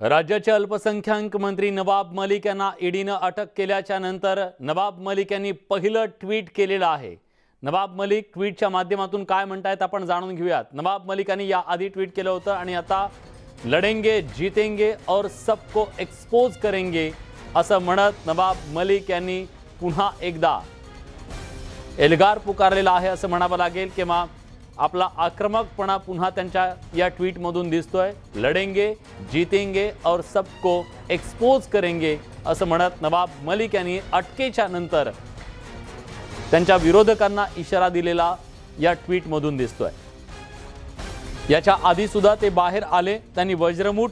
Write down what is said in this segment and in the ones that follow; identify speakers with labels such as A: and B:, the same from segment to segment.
A: राज्याचे अल्पसंख्याक मंत्री नवाब मलिक यांना ईडीने अटक केल्याच्या नंतर नवाब मलिक यांनी पहिलं ट्विट केलेलं आहे। नवाब मलिक ट्विटच्या माध्यमातून काय म्हणतायत आपण जाणून घेऊयात। नवाब मलिक यांनी या आधी ट्विट केलं होतं आणि आता लढेंगे जीतेंगे और सबको एक्सपोज करेंगे असं म्हणत नवाब मलिक यांनी पुन्हा एकदा एल्गार पुकारलेला आहे असं म्हणावं लागेल। किंवा आपला आक्रमकपणा पुन्हा त्यांच्या या ट्वीट मधून दिसतोय। लढेंगे जीतेंगे और सबको एक्सपोज करेंगे असं म्हणत नवाब मलिक यांनी अटकेच्या नंतर त्यांच्या विरोधकांना इशारा दिलेला या ट्वीट मधून दिसतोय। याच्या आधी सुद्धा ते बाहेर आले, त्यांनी वज्रमुठ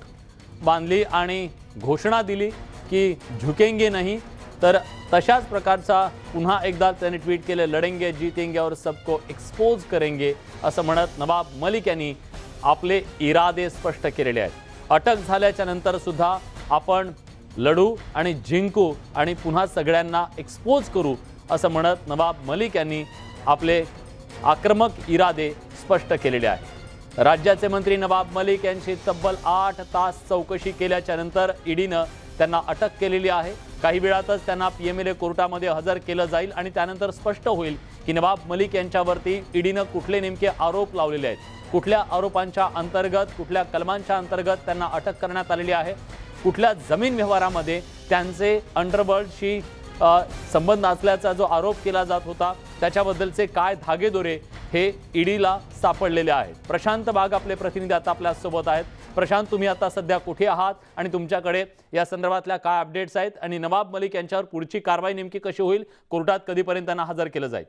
A: बांधली आणि घोषणा दिली की झुकेंगे नहीं। तर तशाच प्रकारचा पुन्हा एकदा त्यांनी ट्वीट केले, लढेंगे जीतेंगे और सबको एक्सपोज करेंगे असं म्हणत नवाब मलिक यांनी आपले इरादे स्पष्ट केलेले आहेत। अटक झाल्याच्या नंतर सुद्धा आपण लढू आणि जिंकू आणि पुन्हा सगळ्यांना एक्सपोज करू असं म्हणत नवाब मलिक यांनी आपले आक्रमक इरादे स्पष्ट केलेले आहेत। राज्याचे मंत्री नवाब मलिक यांची तब्बल 8 तास चौकशी केल्याच्या नंतर ईडीने त्यांना अटक केलेली आहे। काही वेळातच त्यांना पीएमएलए कोर्टामध्ये हजर केलं जाईल आणि त्यानंतर स्पष्ट होईल की नवाब मलिक यांच्यावरती ईडीने कुठले नेमके आरोप लावलेले आहेत, कुठल्या आरोपांच्या अंतर्गत, कुठल्या कलमांच्या अंतर्गत त्यांना अटक करण्यात आलेली आहे, कुठल्या जमीन व्यवहारामध्ये त्यांचे अंडरवर्ल्डशी संबंध असल्याचा जो आरोप केला जात होता त्याच्याबद्दलचे काय धागेदोरे हे ईडीला सापडलेले आहेत। प्रशांत बाग आपले प्रतिनिधी आता आपल्या सोबत आहेत। प्रशांत, तुम्ही आता सध्या कुठे आहात आणि तुमच्याकडे या संदर्भातल्या काय अपडेट्स आहेत आणि नवाब मलिक यांच्यावर पुढची कारवाई नेमकी कशी होईल, कोर्टात कधीपर्यंत त्यांना हजर केलं जाईल?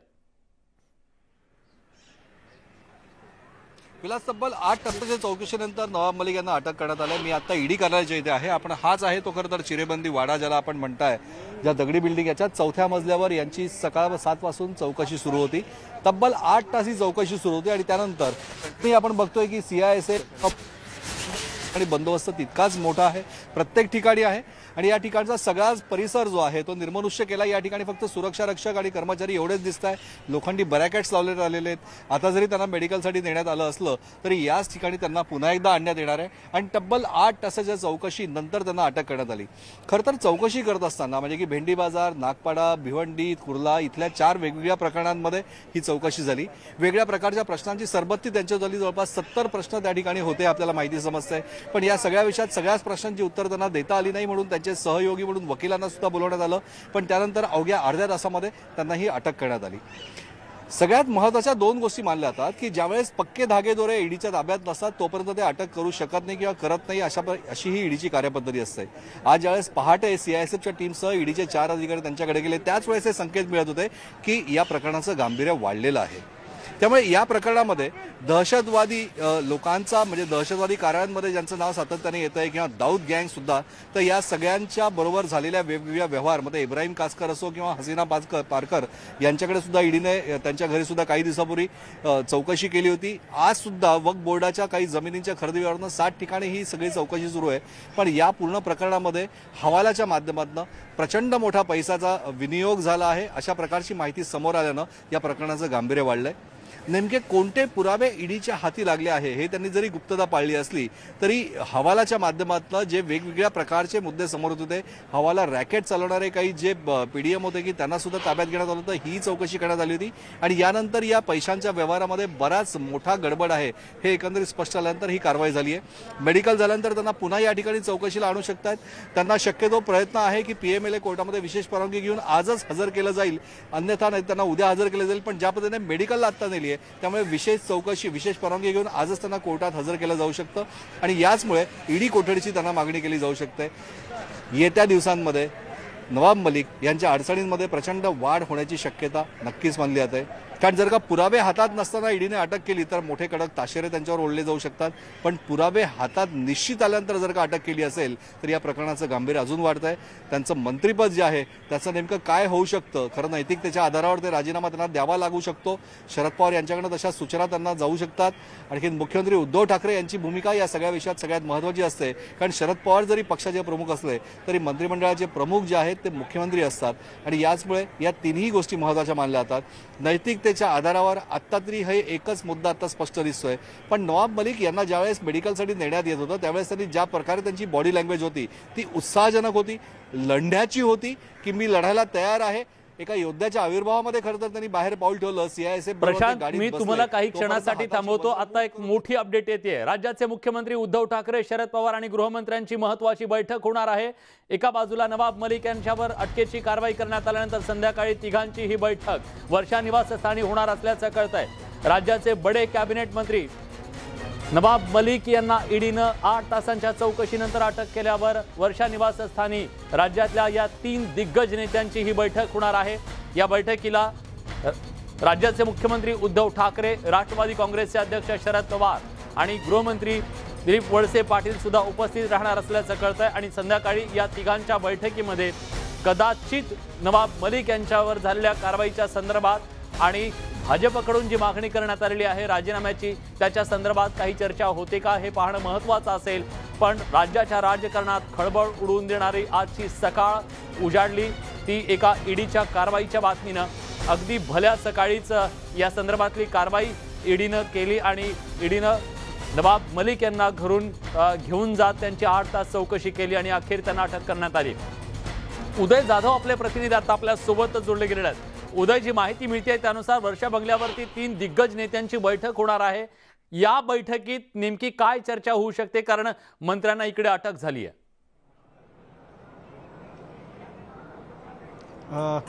B: विलास, तब्बल 8 टप्प्याच्या चौकशीनंतर नवाब मलिक यांना अटक करण्यात आली। मी आता ईडी कार्यालयाच्या इथे आहे। आपण हाच आहे तो खरं तर चिरेबंदी वाडा ज्याला आपण म्हणताय, ज्या दगडी बिल्डिंग याच्या 4थ्या मजल्यावर यांची सकाळ 7 पासून चौकशी सुरू होती। तब्बल 8 तास ही चौकशी सुरू होती आणि त्यानंतर आपण बघतोय की CISF आणि बंदोबस्त तितकाच मोठा आहे, प्रत्येक ठिकाणी आहे आणि या ठिकाणचा सगळाच परिसर जो आहे तो निर्मनुष्य केला। या ठिकाणी फक्त सुरक्षा रक्षक आणि कर्मचारी एवढेच दिसत आहे, लोखंडी बॅरिकेड्स लावलेले आलेले आहेत। आता जरी त्यांना मेडिकलसाठी नेण्यात आलं असलं तरी याच ठिकाणी त्यांना पुन्हा एकदा आणण्यात येणार आहे आणि तब्बल 8 तासाच्या चौकशी नंतर त्यांना अटक करण्यात आली। खरं तर चौकशी करत असताना म्हणजे की भेंडी बाजार, नागपाडा, भिवंडी, कुर्ला इथल्या 4 वेगवेगळ्या प्रकरणांमध्ये ही चौकशी झाली। वेगळ्या प्रकारच्या प्रश्नांची सरबत्ती त्यांच्या झाली, जवळपास 70 प्रश्न त्या ठिकाणी होते आपल्याला माहिती समजते। पण या सगळ्या विषयात सगळ्याच प्रश्नांची उत्तर त्यांना देता आली नाही म्हणून त्यांचे सहयोगी म्हणून वकिलांना सुद्धा बोलवण्यात आलं, पण त्यानंतर अवघ्या अर्ध्या तासामध्ये त्यांना ही अटक करण्यात आली। सगळ्यात महत्त्वाच्या 2 गोष्टी मानल्या जातात की ज्यावेळेस पक्के धागेदोरे ईडीच्या ताब्यात नसतात तोपर्यंत ते अटक करू शकत नाही किंवा करत नाही, अशी ही ईडीची कार्यपद्धती असते। आज ज्यावेळेस पहाटे CISFच्या टीमसह ईडीचे 4 अधिकारी त्यांच्याकडे गेले त्याच वेळेस हे संकेत मिळत होते की या प्रकरणाचं गांभीर्य वाढलेलं आहे। त्यामुळे या प्रकरणामध्ये दहशतवादी लोकांचा म्हणजे दहशतवादी कारवायांमध्ये ज्यांचं नाव सातत्याने येत आहे किंवा दाऊद गँग सुद्धा, तर या सगळ्यांच्या बरोबर झालेल्या वेगवेगळ्या व्यवहारमध्ये इब्राहिम कासकर असो किंवा हसीना पारकर यांच्याकडे सुद्धा ईडीने त्यांच्या घरी सुद्धा काही दिवसापूर्वी चौकशी केली होती। आज सुद्धा वक्फ बोर्डाच्या काही जमिनींच्या खरेदी व्यवहारांना 60 ठिकाणी ही सगळी चौकशी सुरू आहे। पण या पूर्ण प्रकरणामध्ये हवालाच्या माध्यमातून प्रचंड मोठा पैशाचा विनियोग झाला आहे अशा प्रकारची माहिती समोर आल्यानं या प्रकरणाचं गांभीर्य वाढलंय। नेमके कोणते पुरावे ईडीच्या हाती लागले आहे हे त्यांनी जरी गुप्तता पाळली असली तरी हवालाच्या माध्यमातून जे वेगवेगळ्या प्रकारचे मुद्दे समोर होते, हवाला रॅकेट चालवणारे काही जे PDM होते की त्यांना सुद्धा ताब्यात घेण्यात आलं होतं, ही चौकशी करण्यात आली होती आणि यानंतर या पैशांच्या व्यवहारामध्ये बराच मोठा गडबड आहे हे एकंदरीत स्पष्ट झाल्यानंतर ही कारवाई झाली आहे। मेडिकल झाल्यानंतर त्यांना पुन्हा या ठिकाणी चौकशीला आणू शकतात। त्यांना शक्यतो प्रयत्न आहे की PMLA कोर्टामध्ये विशेष परवानगी घेऊन आजच हजर केलं जाईल, अन्यथा नाही त्यांना उद्या हजर केलं जाईल। पण ज्या पद्धतीने मेडिकलला आत्ता नेली आहे त्यामुळे विशेष चौकशी विशेष परवानगी घेऊन आजच त्यांना कोर्टात हजर केलं जाऊ शकतं आणि याचमुळे ईडी कोठडीची त्यांना मागणी केली जाऊ शकते। येत्या दिवसांमध्ये नवाब मलिक यांच्या अडचणींमध्ये प्रचंड वाढ होण्याची शक्यता नक्कीच मानली जाते, कारण जर का पुरावे हातात नसताना ईडीने अटक केली तर मोठे कडक ताशेरे त्यांच्यावर ओढले जाऊ शकतात। पण पुरावे हातात निश्चित आल्यानंतर जर का अटक केली असेल तर या प्रकरणाचं गांभीर्य अजून वाढत आहे। त्यांचं मंत्रिपद जे आहे त्याचं नेमकं काय होऊ शकतं, खरं नैतिकतेच्या आधारावर ते राजीनामा त्यांना द्यावा लागू शकतो। शरद पवार यांच्याकडे तशा सूचना त्यांना जाऊ शकतात। आणखी मुख्यमंत्री उद्धव ठाकरे यांची भूमिका या सगळ्या विषयात सगळ्यात महत्त्वाची असते, कारण शरद पवार जरी पक्षाचे प्रमुख असले तरी मंत्रिमंडळाचे प्रमुख जे आहेत ते मुख्यमंत्री असतात आणि याचमुळे या तिन्ही गोष्टी महत्त्वाच्या मानल्या जातात। नैतिकते योग्यतेच्या आधारावर आत्ता तरी हे एकच मुद्दा आता स्पष्ट दिसतोय। पण नवाब मलिक यांना ज्यावेळेस मेडिकलसाठी नेण्यात येत होतं त्यावेळेस त्यांनी ज्या प्रकारे त्यांची बॉडी लँग्वेज होती ती उत्साहजनक होती, लढण्याची होती की मी लढायला तयार आहे। एका योद्ध्याच्या आविर्भावामध्ये खरं तर त्यांनी बाहेर पाऊल ठेवलं। सीआयएसएफ
A: प्रशांत, मी तुम्हाला काही क्षणासाठी थांबवतो। आता एक मोठी अपडेट येते। राज्याचे मुख्यमंत्री उद्धव ठाकरे, शरद पवार आणि गृहमंत्र्यांची महत्त्वाची बैठक होणार आहे। एका बाजूला नवाब मलिक यांच्यावर अटकेची कारवाई करण्यात आल्यानंतर संध्याकाळी तिघांची ही बैठक वर्षा निवासस्थानी होणार असल्याचं कळतंय। राज्याचे बडे कॅबिनेट मंत्री नवाब मलिक यांना ईडीनं 8 तासांच्या चौकशीनंतर अटक केल्यावर वर्षा निवासस्थानी राज्यातल्या या 3 दिग्गज नेत्यांची ही बैठक होणार आहे। या बैठकीला राज्याचे मुख्यमंत्री उद्धव ठाकरे, राष्ट्रवादी काँग्रेसचे अध्यक्ष शरद पवार आणि गृहमंत्री दिलीप वळसे पाटील सुद्धा उपस्थित राहणार असल्याचं कळतंय। आणि संध्याकाळी या तिघांच्या बैठकीमध्ये कदाचित नवाब मलिक यांच्यावर झालेल्या कारवाईच्या संदर्भात आणि भाजपकडून जी मागणी करण्यात आलेली आहे राजीनाम्याची त्याच्या संदर्भात काही चर्चा होते का हे पाहणं महत्त्वाचं असेल। पण राज्याच्या राजकारणात खळबळ उडवून देणारी आजची सकाळ उजाडली ती एका ईडीच्या कारवाईच्या बातमीनं। अगदी भल्या सकाळीच या संदर्भातली कारवाई ईडीनं केली आणि ईडीनं नवाब मलिक यांना घरून घेऊन जात त्यांची 8 तास चौकशी केली आणि अखेर त्यांना अटक करण्यात आली। उदय जाधव आपले प्रतिनिधी आता आपल्या सोबत जोडले गेलेले आहेत। उदय, जी माहिती मिळते त्यानुसार वर्षा बंगल्यावरती 3 दिग्गज नेत्यांची बैठक होणार आहे। या बैठकीत नेमकी काय चर्चा होऊ शकते, कारण मंत्र्यांना इकडे अटक झाली आहे?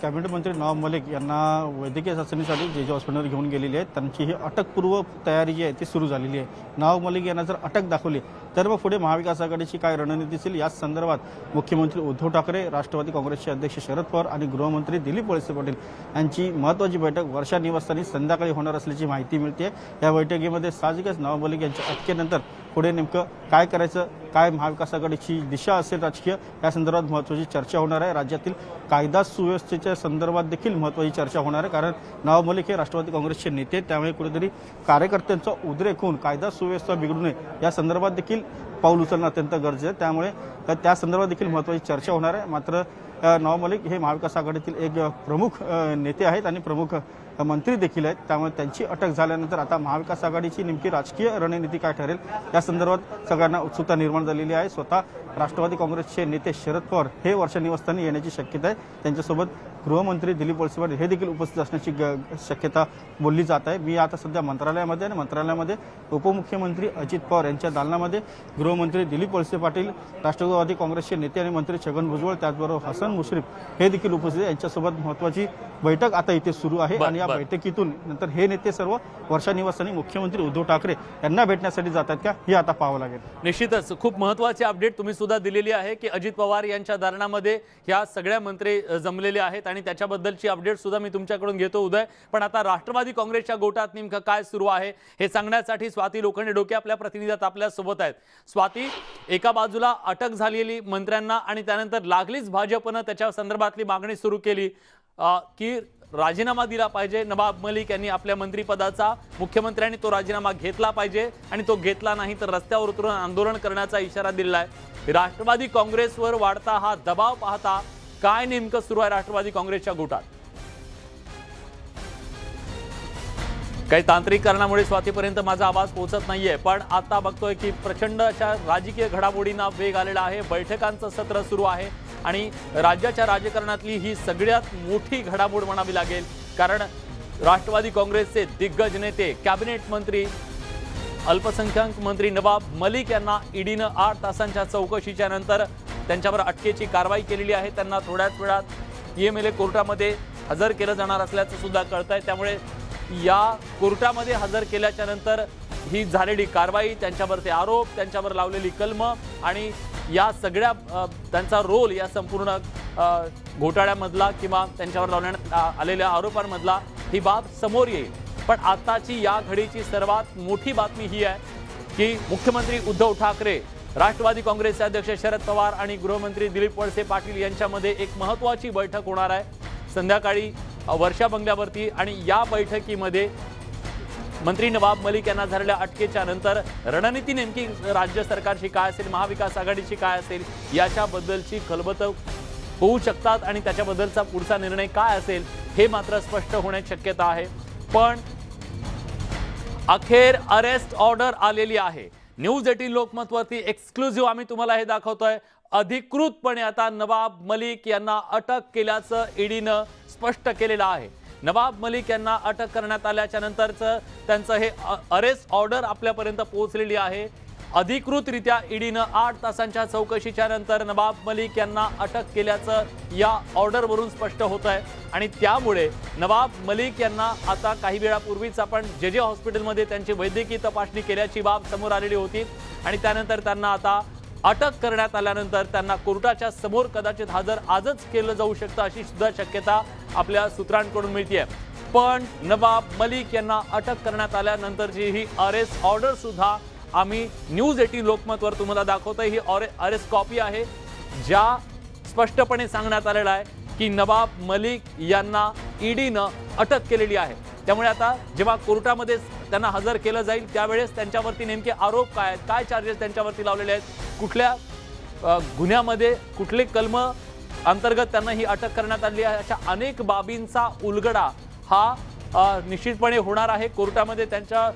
C: कॅबिनेट मंत्री नवाब मलिक यांना वैद्यकीय चाचणीसाठी जे हॉस्पिटल घेऊन गेलेली आहे त्यांची ही अटकपूर्व तयारी जी आहे ती सुरू झालेली आहे। नवाब मलिक यांना जर अटक दाखवली तर मग पुढे महाविकास आघाडीची काय रणनीती असेल या संदर्भात मुख्यमंत्री उद्धव ठाकरे, राष्ट्रवादी काँग्रेसचे अध्यक्ष शरद पवार आणि गृहमंत्री दिलीप वळसे पाटील यांची महत्त्वाची बैठक वर्षा निवासस्थानी संध्याकाळी होणार असल्याची माहिती मिळते। या बैठकीमध्ये साहजिकच नवाब मलिक यांच्या अटकेनंतर पुढे नेमकं काय करायचं, काय महाविकास आघाडीची दिशा असेल राजकीय या संदर्भात महत्त्वाची चर्चा होणार आहे। राज्यातील कायदा सुव्यवस्थेच्या संदर्भात देखील महत्त्वाची चर्चा होणार आहे, कारण नवाब मलिक हे राष्ट्रवादी काँग्रेसचे नेते, त्यामुळे कुठेतरी कार्यकर्त्यांचा उद्रेक होऊन कायदा सुव्यवस्था बिघडू नये या संदर्भात देखील पाऊल उचलणं अत्यंत गरजेचं आहे। त्यामुळे त्या संदर्भात देखील महत्त्वाची चर्चा होणार आहे। मात्र नवाब मलिक हे महाविकास आघाडीतील एक प्रमुख नेते आहेत आणि प्रमुख मंत्री देखील आहेत, त्यामुळे त्यांची अटक झाल्यानंतर आता महाविकास आघाडीची नेमकी राजकीय रणनीती काय ठरेल या संदर्भात सगळ्यांना उत्सुकता निर्माण झालेली आहे। स्वतः राष्ट्रवादी काँग्रेसचे नेते शरद पवार हे वर्षा निवासस्थानी येण्याची शक्यता आहे। त्यांच्यासोबत गृहमंत्री दिलीप वळसे पाटील हे देखील उपस्थित असण्याची शक्यता बोलली जात आहे। मी आता सध्या मंत्रालयामध्ये आणि मंत्रालयामध्ये उपमुख्यमंत्री अजित पवार यांच्या दालनामध्ये गृहमंत्री दिलीप वळसे पाटील, राष्ट्रवादी काँग्रेसचे नेते आणि मंत्री छगन भुजबळ, त्याचबरोबर हसन मुश्रीफ हे देखील उपस्थित, यांच्यासोबत महत्त्वाची बैठक आता इथे सुरू आहे। आणि या बैठकीतून नंतर हे नेते सर्व वर्षा निवासस्थानी मुख्यमंत्री उद्धव ठाकरे यांना भेटण्यासाठी जातात का हे आता पाहावं लागेल।
A: निश्चितच खूप महत्त्वाची अपडेट तुम्ही सुद्धा दिलेली आहे की अजित पवार यांच्या दालनामध्ये ह्या सगळ्या मंत्री जमलेले आहेत आणि त्याच्याबद्दलची अपडेट सुद्धा मी तुमच्याकडून घेतो उदय। पण आता राष्ट्रवादी काँग्रेसच्या गोटात नेमकं काय सुरू आहे हे सांगण्यासाठी स्वाती लोखंडे डोके आपल्या प्रतिनिधीत आपल्या सोबत आहेत। स्वाती, एका बाजूला अटक झालेली मंत्र्यांना आणि त्यानंतर लागलीच भाजपनं त्याच्या संदर्भातली मागणी सुरू केली की राजीनामा दिला पाहिजे नवाब मलिक यांनी आपल्या मंत्रिपदाचा, मुख्यमंत्र्यांनी तो राजीनामा घेतला पाहिजे आणि तो घेतला नाही तर रस्त्यावर उतरून आंदोलन करण्याचा इशारा दिला आहे। राष्ट्रवादी काँग्रेसवर वाढता हा दबाव पाहता काय नेमकं सुरू आहे राष्ट्रवादी काँग्रेसच्या गोटात? काही तांत्रिक कारणामुळे स्वातीपर्यंत माझा आवाज पोहोचत नाहीये, पण आता बघतोय की प्रचंड अशा राजकीय घडामोडींना वेग आलेला आहे। बैठकांचं सत्र सुरू आहे आणि राज्याच्या राजकारणातली ही सगळ्यात मोठी घडामोड म्हणावी लागेल, कारण राष्ट्रवादी काँग्रेसचे दिग्गज नेते, कॅबिनेट मंत्री, अल्पसंख्याक मंत्री नवाब मलिक यांना ईडीनं 8 तासांच्या चौकशीच्या नंतर त्यांच्यावर अटकेची कारवाई केलेली आहे। त्यांना थोड्याच वेळात PMLA कोर्टामध्ये हजर केलं जाणार असल्याचं सुद्धा कळतंय। त्यामुळे या कोर्टामध्ये हजर केल्याच्या नंतर ही झालेली कारवाई, त्यांच्यावरचे आरोप, त्यांच्यावर लावलेली कलम आणि या सगळ्या त्यांचा रोल या संपूर्ण घोटाळ्यामधला किंवा त्यांच्यावर लावण्यात आलेल्या आरोपांमधला ही बाब समोर येईल। पण आताची या घडीची सर्वात मोठी बातमी ही आहे की मुख्यमंत्री उद्धव ठाकरे, राष्ट्रवादी काँग्रेसचे अध्यक्ष शरद पवार आणि गृहमंत्री दिलीप वळसे पाटील यांच्यामध्ये एक महत्त्वाची बैठक होणार आहे संध्याकाळी वर्षा बंगल्यावरती। आणि या बैठकीमध्ये मंत्री नवाब मलिक यांना झालेल्या अटकेच्या नंतर रणनीती नेमकी राज्य सरकारची काय असेल, महाविकास आघाडीची काय असेल याच्याबद्दलची खलबतं होऊ शकतात आणि त्याच्याबद्दलचा पुढचा निर्णय काय असेल हे मात्र स्पष्ट होण्याची शक्यता आहे। पण अखेर अरेस्ट ऑर्डर आलेली आहे। न्यूज 18 लोकमतवरती एक्सक्लुझिव्ह आम्ही तुम्हाला हे दाखवतोय। अधिकृतपणे आता नवाब मलिक यांना अटक केल्याचं ईडीनं स्पष्ट केलेलं आहे। नवाब मलिक यांना अटक करण्यात आल्याच्या नंतरचं त्यांचं हे अरेस्ट ऑर्डर आपल्यापर्यंत पोहोचलेली आहे। अधिकृतरित्या ईडीनं 8 तासांच्या चौकशीच्या नंतर नवाब मलिक यांना अटक केल्याचं या ऑर्डरवरून स्पष्ट होत आहे आणि त्यामुळे नवाब मलिक यांना आता काही वेळापूर्वीच आपण जे हॉस्पिटलमध्ये त्यांची वैद्यकीय तपासणी केल्याची बाब समोर आलेली होती आणि त्यानंतर त्यांना आता अटक करण्यात आल्यानंतर त्यांना कोर्टाच्या समोर कदाचित हजर आजच केलं जाऊ शकतं अशी सुद्धा शक्यता आपल्या सूत्रांकडून मिळतेय। पण नवाब मलिक यांना अटक करण्यात आल्यानंतरची ही अरेस्ट ऑर्डर सुद्धा आम्ही न्यूज 18 लोकमतवर तुम्हाला दाखवतोय। ही अरेस्ट कॉपी आहे ज्या स्पष्टपणे सांगण्यात आलेलं आहे की नवाब मलिक यांना ईडीनं अटक केलेली आहे। त्यामुळे आता जेव्हा कोर्टामध्ये त्यांना हजर केलं जाईल त्यावेळेस त्यांच्यावरती नेमके आरोप काय आहेत, काय चार्जेस त्यांच्यावरती लावलेले आहेत, कुठल्या गुन्ह्यामध्ये कुठले कलम अंतर्गत त्यांना ही अटक करण्यात आली आहे, अशा अनेक बाबींचा उलगडा हा निश्चितपणे होणार आहे। कोर्टामध्ये त्यांच्या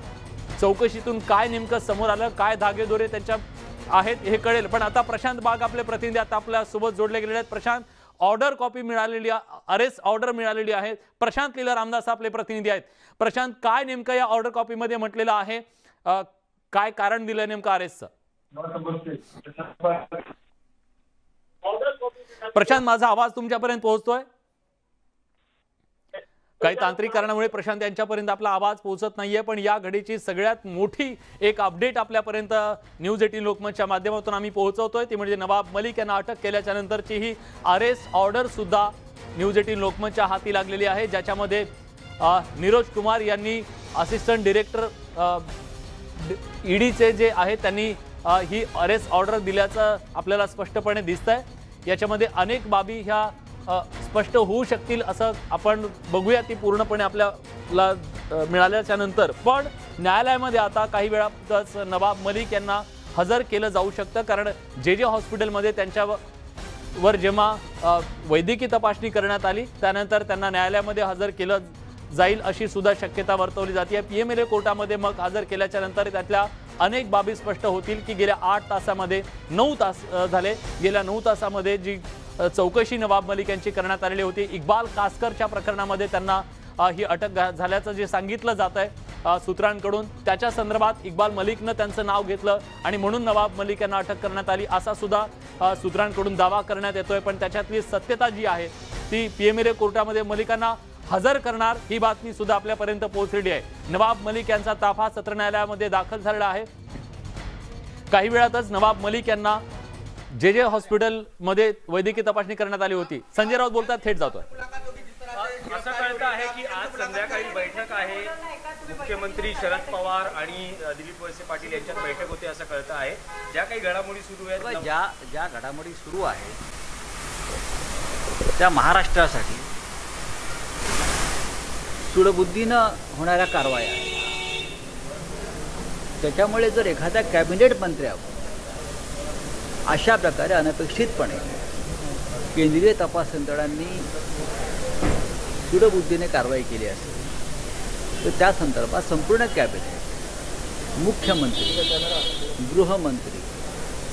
A: चौकशीतून काय नेमकं समोर आलं, काय धागेदोरे त्यांच्या आहेत हे कळेल। पण आता प्रशांत बाग आपले प्रतिनिधी आता आपल्या सोबत जोडले गेलेले आहेत। प्रशांत, ऑर्डर कॉपी मिळालेली, अरेस्ट ऑर्डर मिळालेली आहे। प्रशांत लीला रामदास आपले प्रतिनिधी आहेत। प्रशांत, काय नेमकं या ऑर्डर कॉपी मध्ये म्हटलेलं आहे, काय कारण दिलं नेमकं अरेस्टचं? प्रशांत, माझा आवाज तुमच्यापर्यंत पोहोचतोय? काही तांत्रिक कारणामुळे प्रशांत यांच्यापर्यंत आपला आवाज पोहोचत नाहीये, पण या घडीची सगळ्यात मोठी एक अपडेट आपल्यापर्यंत न्यूज 18 लोकमतच्या माध्यमातून आम्ही पोहोचवतोय ती म्हणजे नवाब मलिक यांना अटक केल्याच्या नंतरची ही अरेस्ट ऑर्डर सुद्धा न्यूज 18 लोकमतच्या हाती लागलेली आहे, ज्याच्यामध्ये नीरज कुमार यांनी असिस्टंट डायरेक्टर ईडीचे जे आहे त्यांनी ही अरेस्ट ऑर्डर दिल्याचं आपल्याला स्पष्टपणे दिसतंय। याच्यामध्ये अनेक बाबी ह्या स्पष्ट होऊ शकतील असं आपण बघूया ती पूर्णपणे आपल्याला मिळाल्याच्या नंतर। पण न्यायालयामध्ये आता काही वेळातच नवाब मलिक यांना हजर केलं जाऊ शकतं, कारण जे हॉस्पिटलमध्ये त्यांच्यावर जेव्हा वैद्यकीय तपासणी करण्यात आली त्यानंतर त्यांना न्यायालयामध्ये हजर केलं जाईल अशी सुद्धा शक्यता वर्तवली जाते। पीएमएलए कोर्टामध्ये मग हजर केल्याच्या नंतर त्यातल्या अनेक बाबी स्पष्ट होतील की गेल्या 8 तासामध्ये 9 तास झाले, गेल्या 9 तासामध्ये जी चौकशी नवाब मलिक यांची करण्यात आलेली होती, इक्बाल कासकरच्या प्रकरणामध्ये त्यांना ही अटक झाल्याचं जे सांगितलं जात आहे सूत्रांकडून, त्याच्या संदर्भात इक्बाल मलिकनं त्यांचं नाव घेतलं आणि म्हणून नवाब मलिक यांना अटक करण्यात आली असा सुद्धा सूत्रांकडून दावा करण्यात येतोय। पण त्याच्यातली सत्यता जी आहे ती पीएमएलए कोर्टामध्ये मलिकांना हजर करणार ही बातमी सुद्धा आपल्यापर्यंत पोहोचलेली आहे। नवाब मलिक यांचा ताफा सत्र न्यायालयामध्ये दाखल झालेला आहे। काही वेळातच नवाब मलिक यांना जे हॉस्पिटल मध्ये वैद्यकीय तपासणी करण्यात आली होती। संजय राऊत बोलतात, थेट जातोय।
D: असं कळतं आहे की आज संध्याकाळी बैठक आहे, मुख्यमंत्री शरद पवार आणि दिलीप वळसे पाटील यांच्यात बैठक होते असं कळतं आहे। ज्या काही घडामोडी सुरू आहेत,
E: ज्या घडामोडी सुरू आहेत त्या महाराष्ट्रासाठी सूडबुद्धीनं होणाऱ्या कारवाया आहेत। त्याच्यामुळे जर एखाद्या कॅबिनेट मंत्र्यावर अशा प्रकारे अनपेक्षितपणे केंद्रीय तपास यंत्रणांनी सूडबुद्धीने कारवाई केली असेल तर त्या संदर्भात संपूर्ण कॅबिनेट, मुख्यमंत्री, गृहमंत्री,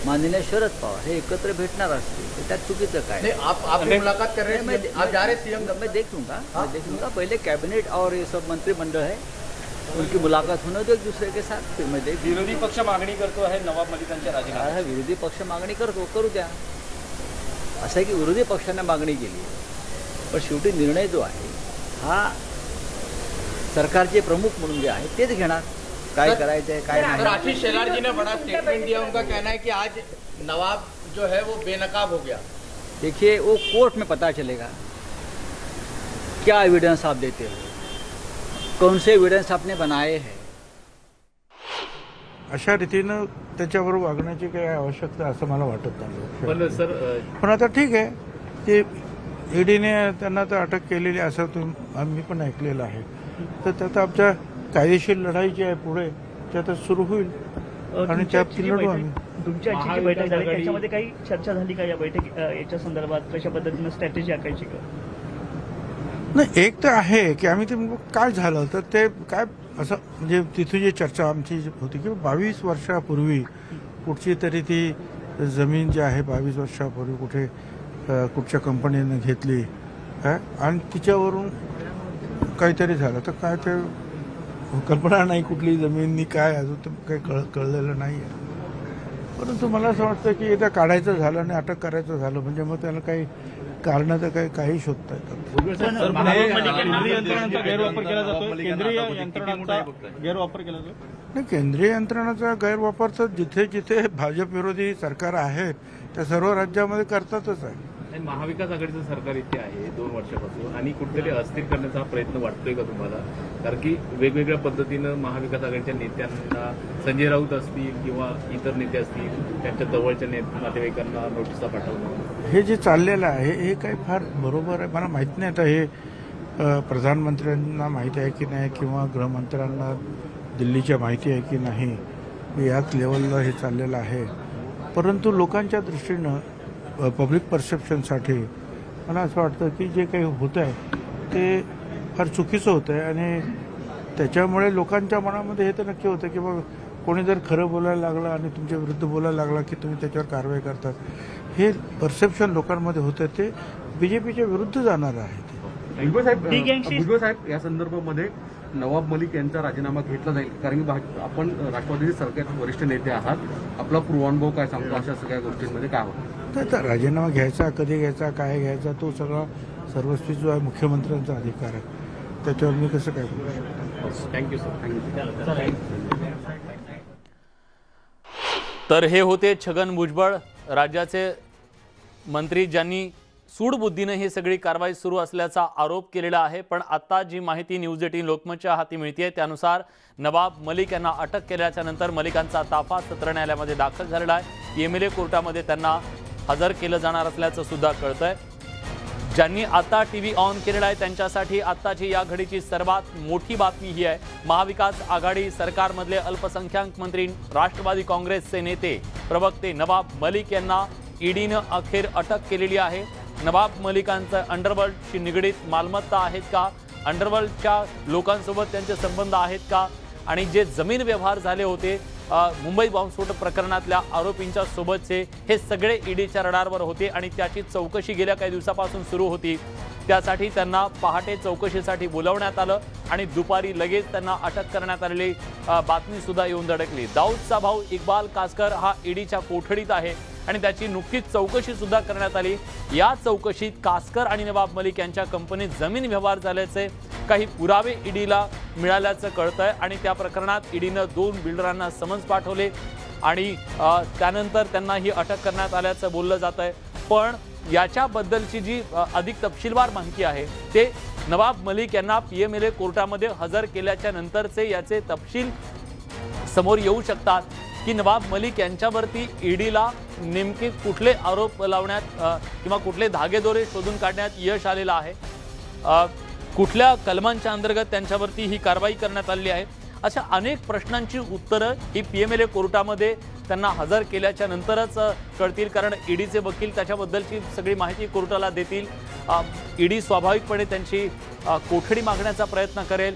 E: माननीय शरद पवार हे एकत्र भेटणार असतील तर त्यात चुकीचं काय?
F: आप मुलाकात कर रहे हैं, आप जा रहे सीएम?
E: मैं देख लूँगा। पहले कैबिनेट और ये सब मंत्रिमंडल है, उनकी मुलाकात होने दो एक दूसरे के साथ, फिर मैं देख।
D: विरोधी पक्ष मागणी करतो आहे नवाब मलिकांच्या राजीनामा।
E: विरोधी पक्ष मागणी करू द्या। असं आहे की विरोधी पक्षाने मागणी केली आहे, पण शेवटी निर्णय जो आहे हा सरकारचे प्रमुख म्हणून जे आहे तेच घेणार, काय करायचं है काय नहीं।
F: आशीष शेलार जी ने बड़ा स्टेटमेंट दिया, उनका कहना है कि आज नवाब जो है वो बेनकाब हो गया।
E: देखिए वो कोर्ट में पता चलेगा क्या एविडेंस आप देते हो, कौन से एविडेंस आपने बनाए हैं।
C: अशा रीतीनं त्याच्यावर वागण्याची काही आवश्यकता असं मला वाटत नाही।
D: पण सर,
C: पण आता ठीक आहे, ते ईडीने त्यांना तर अटक केलेली असं आम्ही पण ऐकलेलं आहे, तर त्यात आमच्या कायदेशीर लढाई जी आहे पुढे त्यात सुरू होईल आणि त्यात लढू आम्ही।
G: तुमची आजची जी बैठक झाली त्याच्यामध्ये काही चर्चा झाली का या बैठक याच्या संदर्भात, कशा पद्धतीने स्ट्रॅटेजी आखायची का?
H: नाही, एक तर आहे की आम्ही ते काय झालं तर ते काय असं म्हणजे तिथून जी चर्चा आमची होती की 22 वर्षापूर्वी कुठची तरी ती जमीन जी आहे 22 वर्षापूर्वी कुठच्या कंपनीने घेतली आणि तिच्यावरून काहीतरी झालं तर काय ते कल्पना नाही कुठली जमीन काय अजून तर काही कळलेलं नाही आहे. परंतु मला असं वाटतं की एकदा काढायचं झालं आणि अटक करायचं झालं म्हणजे मग त्याला काही कारण तर काही शोधता येतात.
C: केंद्रीय यंत्रणांचा गैरवापर केला जातो, केंद्रीय यंत्रणांचा गैरवापर केला जातो.
H: नाही, केंद्रीय यंत्रणाचा गैरवापर तर जिथे जिथे भाजप विरोधी सरकार आहेत त्या सर्व राज्यामध्ये करतातच आहे.
I: महाविकास आघाडीचं सरकार इथे आहे 2 वर्षापासून आणि कुठेतरी अस्थिर करण्याचा हा प्रयत्न वाटतोय का तुम्हाला? कारण की वेगवेगळ्या पद्धतीनं महाविकास आघाडीच्या नेत्यांना संजय राऊत असतील किंवा इतर नेते असतील त्यांच्या जवळच्या नातेवाईकांना नोटिसा पाठवणं
H: हे जे चाललेलं आहे हे काही फार बरोबर आहे मला माहीत नाही. आता हे प्रधानमंत्र्यांना माहिती आहे की नाही किंवा गृहमंत्र्यांना दिल्लीच्या माहिती आहे की नाही, याच लेवलला हे चाललेलं आहे. परंतु लोकांच्या दृष्टीनं पब्लिक परसेप्शनसाठी मला असं वाटतं की जे काही होतं आहे ते फार चुकीचं होतं आहे आणि त्याच्यामुळे लोकांच्या मनामध्ये हे तर नक्की होतं की बाबा कोणी जर खरं बोलायला लागलं आणि तुमच्या विरुद्ध बोलायला लागला की तुम्ही त्याच्यावर कारवाई करतात. हे परसेप्शन लोकांमध्ये होतं ते बीजेपीच्या विरुद्ध जाणार आहे.
J: भुजबळ साहेब या संदर्भामध्ये नवाब मलिक यांचा राजीनामा घेतला जाईल कारण की आपण राष्ट्रवादीचे सरकार वरिष्ठ नेते आहात, आपला पूर्वानुभव काय सांगतो अशा सगळ्या गोष्टींमध्ये काय होतं?
H: तर राजीनामा घ्यायचा कधी घ्यायचा काय घ्यायचा तो सगळा सर्वस्वी जो आहे मुख्यमंत्र्यांचा अधिकार आहे, त्याच्यावर मी कसं काय बोलू शकतो.
I: Thank you sir.
A: तर हे होते छगन भुजबळ, राज्याचे मंत्री, ज्यांनी सूडबुद्धीने ही सगळी कारवाई सुरू असल्याचा आरोप केलेला आहे. पण आता जी माहिती न्यूज 18 लोकमतच्या हाती मिळते त्यानुसार नवाब मलिक यांना अटक केल्याच्या नंतर मलिकांचा ताफा सत्र न्यायालयामध्ये दाखल झालेला आहे. PMLA कोर्टामध्ये त्यांना हजर केलं जाणार असल्याचं सुद्धा कळतंय. ज्यांनी आता टीव्ही ऑन केलेला आहे त्यांच्यासाठी आत्ताची या घडीची सर्वात मोठी बातमी ही आहे. महाविकास आघाडी सरकारमधले अल्पसंख्याक मंत्री, राष्ट्रवादी काँग्रेसचे नेते, प्रवक्ते नवाब मलिक यांना ईडीनं अखेर अटक केलेली आहे. नवाब मलिकांचं अंडरवर्ल्डशी निगडीत मालमत्ता आहेत का, अंडरवर्ल्डच्या लोकांसोबत त्यांचे संबंध आहेत का, आणि जे जमीन व्यवहार झाले होते मुंबई बॉम्बस्फोट प्रकरणातल्या आरोपींच्या सोबतचे, हे सगळे ईडीच्या रडारवर होते आणि त्याची चौकशी गेल्या काही दिवसापासून सुरू होती. त्यासाठी त्यांना पहाटे चौकशीसाठी बोलावण्यात आलं आणि दुपारी लगेच त्यांना अटक करण्यात आलेली बातमी सुद्धा येऊन धडकली. दाऊदचा भाऊ इक्बाल कासकर हा ईडीच्या कोठडीत आहे आणि त्याची नुकतीच चौकशी सुद्धा करण्यात आली. या चौकशीत कासकर आणि नवाब मलिक यांच्या कंपनीत जमीन व्यवहार झाल्याचे काही पुरावे ईडीला मिळाल्याचं कळतंय आणि त्या प्रकरणात ईडीनं 2 बिल्डरांना समन्स पाठवले आणि त्यानंतर त्यांना ही अटक करण्यात आल्याचं बोललं जात आहे. पण याच्याबद्दलची जी अधिक तपशीलवार माहिती आहे ते नवाब मलिक यांना PMLA कोर्टामध्ये हजर केल्याच्या नंतरचे याचे तपशील समोर येऊ शकतात की नवाब मलिक यांच्यावरती ईडीला नेमके कुठले आरोप लावण्यात किंवा कुठले धागेदोरे शोधून काढण्यात यश आलेलं आहे, कुठल्या कलमांच्या अंतर्गत त्यांच्यावरती ही कारवाई करण्यात आली आहे. अशा अनेक प्रश्नांची उत्तरं ही PMLA कोर्टामध्ये त्यांना हजर केल्याच्या नंतरच कळतील. कारण ईडीचे वकील त्याच्याबद्दलची सगळी माहिती कोर्टाला देतील. ईडी स्वाभाविकपणे त्यांची कोठडी मागण्याचा प्रयत्न करेल.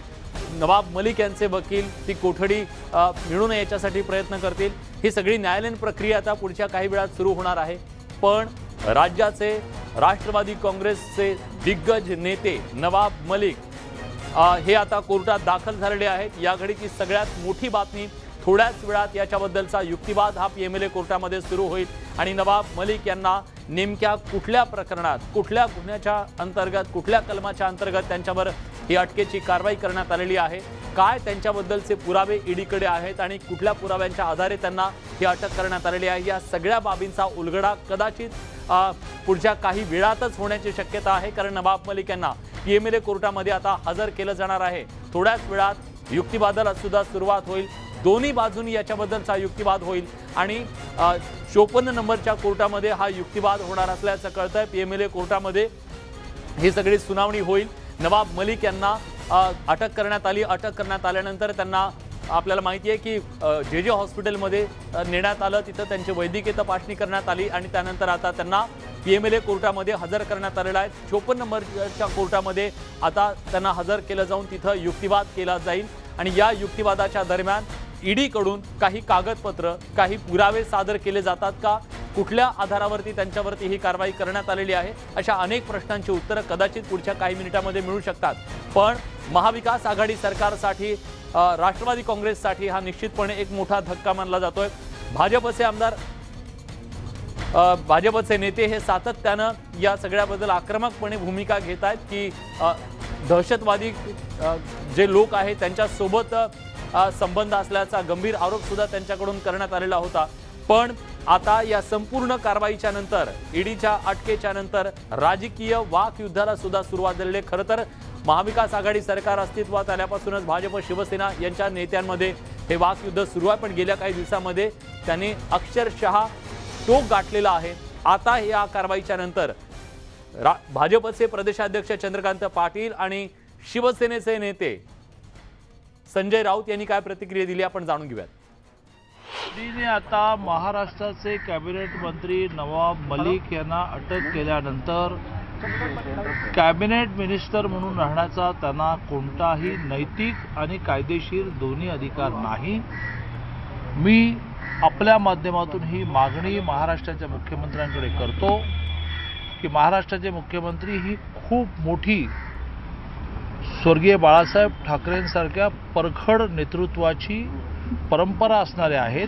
A: नवाब मलिक यांचे वकील ती कोठडी मिळू नये याच्यासाठी प्रयत्न करतील. ही सगळी न्यायालयीन प्रक्रिया आता पुढच्या काही वेळात सुरू होणार आहे. पण राज्याचे राष्ट्रवादी काँग्रेसचे दिग्गज नेते नवाब मलिक हे आता कोर्टात दाखल झालेले आहेत. या घडीची सगळ्यात मोठी बातमी, थोड्याच वेळात याच्याबद्दलचा युक्तिवाद हा PMLA कोर्टामध्ये सुरू होईल आणि नवाब मलिक यांना नेमक्या कुठल्या प्रकरणात, कुठल्या गुन्ह्याच्या अंतर्गत, कुठल्या कलमाच्या अंतर्गत त्यांच्यावर ही अटकेची कारवाई करण्यात आलेली आहे, काय त्यांच्याबद्दलचे पुरावे ईडीकडे आहेत आणि कुठल्या पुराव्यांच्या आधारे त्यांना ही अटक करण्यात आलेली आहे, या सगळ्या बाबींचा उलगडा कदाचित पुढच्या काही वेळातच होण्याची शक्यता आहे. कारण नवाब मलिक यांना PMLA कोर्टामध्ये आता हजर केलं जाणार आहे. थोड्याच वेळात युक्तिवादाला सुद्धा सुरुवात होईल. दोन्ही बाजूंनी याच्याबद्दलचा युक्तिवाद होईल आणि 54 नंबरच्या कोर्टामध्ये हा युक्तिवाद होणार असल्याचं कळतंय. PMLA कोर्टामध्ये ही सगळी सुनावणी होईल. नवाब मलिक यांना अटक करण्यात आली. अटक करण्यात आल्यानंतर त्यांना आपल्याला माहिती आहे की JJ हॉस्पिटलमध्ये नेण्यात आलं. तिथं त्यांची वैद्यकीय तपासणी करण्यात आली आणि त्यानंतर आता त्यांना PMLA कोर्टामध्ये हजर करण्यात आलेला आहे। 54 नंबरच्या कोर्टामध्ये आता त्यांना हजर केलं जाऊन तिथं युक्तिवाद केला जाईल आणि या युक्तिवादाच्या दरम्यान ईडी कडून काही कागदपत्र, काही पुरावे सादर केले जातात का, कुठल्या आधारावरती त्यांच्यावरती ही कारवाई करण्यात आलेली आहे, अशा अनेक प्रश्नांची उत्तरं कदाचित पुढच्या काही मिनिटांमध्ये मिळू शकतात। पण महाविकास आघाडी सरकारसाठी, राष्ट्रवादी काँग्रेससाठी हा निश्चितपणे एक मोठा धक्का मानला जातोय। भाजपचे आमदार, भाजपचे नेते हे सातत्यानं या सगळ्याबद्दल आक्रमकपणे भूमिका घेत आहेत की दहशतवादी जे लोक आहेत त्यांच्यासोबत संबंध असल्याचा गंभीर आरोप सुद्धा त्यांच्याकडून करण्यात आलेला होता। पण आता या संपूर्ण कारवाईच्या नंतर, ईडीच्या अटकेच्या नंतर राजकीय वाकयुद्धाला सुद्धा सुरुवात झालेली आहे। खरं तर महाविकास आघाडी सरकार अस्तित्वात आल्यापासूनच भाजप शिवसेना यांच्या नेत्यांमध्ये हे वाकयुद्ध सुरू आहे, पण गेल्या काही दिवसांमध्ये त्यांनी अक्षरशः टोक गाठलेला आहे। आता या कारवाईच्या नंतर भाजपचे प्रदेशाध्यक्ष चंद्रकांत पाटील आणि शिवसेनेचे नेते संजय राऊत यांनी काय प्रतिक्रिया दिली आपण जाणून घेऊयात।
K: ईडीने आता महाराष्ट्राचे कॅबिनेट मंत्री नवाब मलिक यांना अटक केल्यानंतर कॅबिनेट मिनिस्टर म्हणून राहण्याचा त्यांना कोणताही नैतिक आणि कायदेशीर दोन्ही अधिकार नाही। मी आपल्या माध्यमातून ही मागणी महाराष्ट्राच्या मुख्यमंत्र्यांकडे करतो की महाराष्ट्राचे मुख्यमंत्री ही खूप मोठी स्वर्गीय बाळासाहेब ठाकरेंसारख्या परखड नेतृत्वाची परंपरा असणारे आहेत,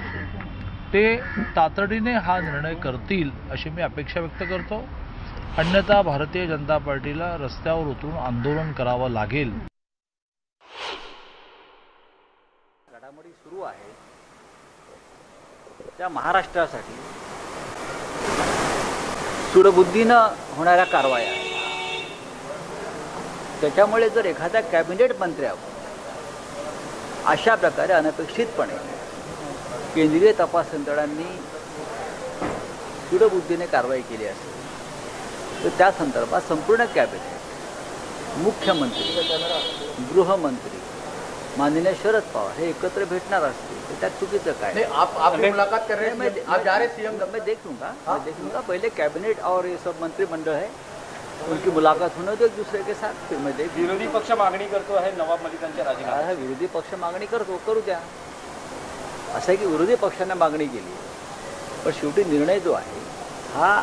K: ते तातडीने हा निर्णय करतील अशी मी अपेक्षा व्यक्त करतो। अन्यथा भारतीय जनता पार्टीला रस्त्यावर उतरून आंदोलन करावं लागेल।
E: घडामोडी सुरू आहे त्या महाराष्ट्रासाठी सूडबुद्धीनं होणाऱ्या कारवाया आहेत। त्याच्यामुळे जर एखाद्या कॅबिनेट मंत्र्यावर अशा प्रकारे अनपेक्षितपणे केंद्रीय तपास यंत्रणांनी सूडबुद्धीने कारवाई केली असेल तर त्या संदर्भात संपूर्ण कॅबिनेट, मुख्यमंत्री, गृहमंत्री, माननीय शरद पवार हे एकत्र भेटणार असतील तर त्यात चुकीचं काय?
F: आप मुलाकात कर रहे हैं, आप जा रहे सीएम?
E: मैं देख लूँगा। पहले कैबिनेट और ये सब मंत्रिमंडल है, उनकी मुलाकात होने दो एक दूसरे के साथ, फिर मैं देख।
D: विरोधी पक्ष मागणी करतो आहे नवाब मलिकांच्या राजीनामा।
E: विरोधी पक्ष मागणी करतो, करू द्या। असं आहे की विरोधी पक्षाने मागणी केली, पण शेवटी निर्णय जो आहे हा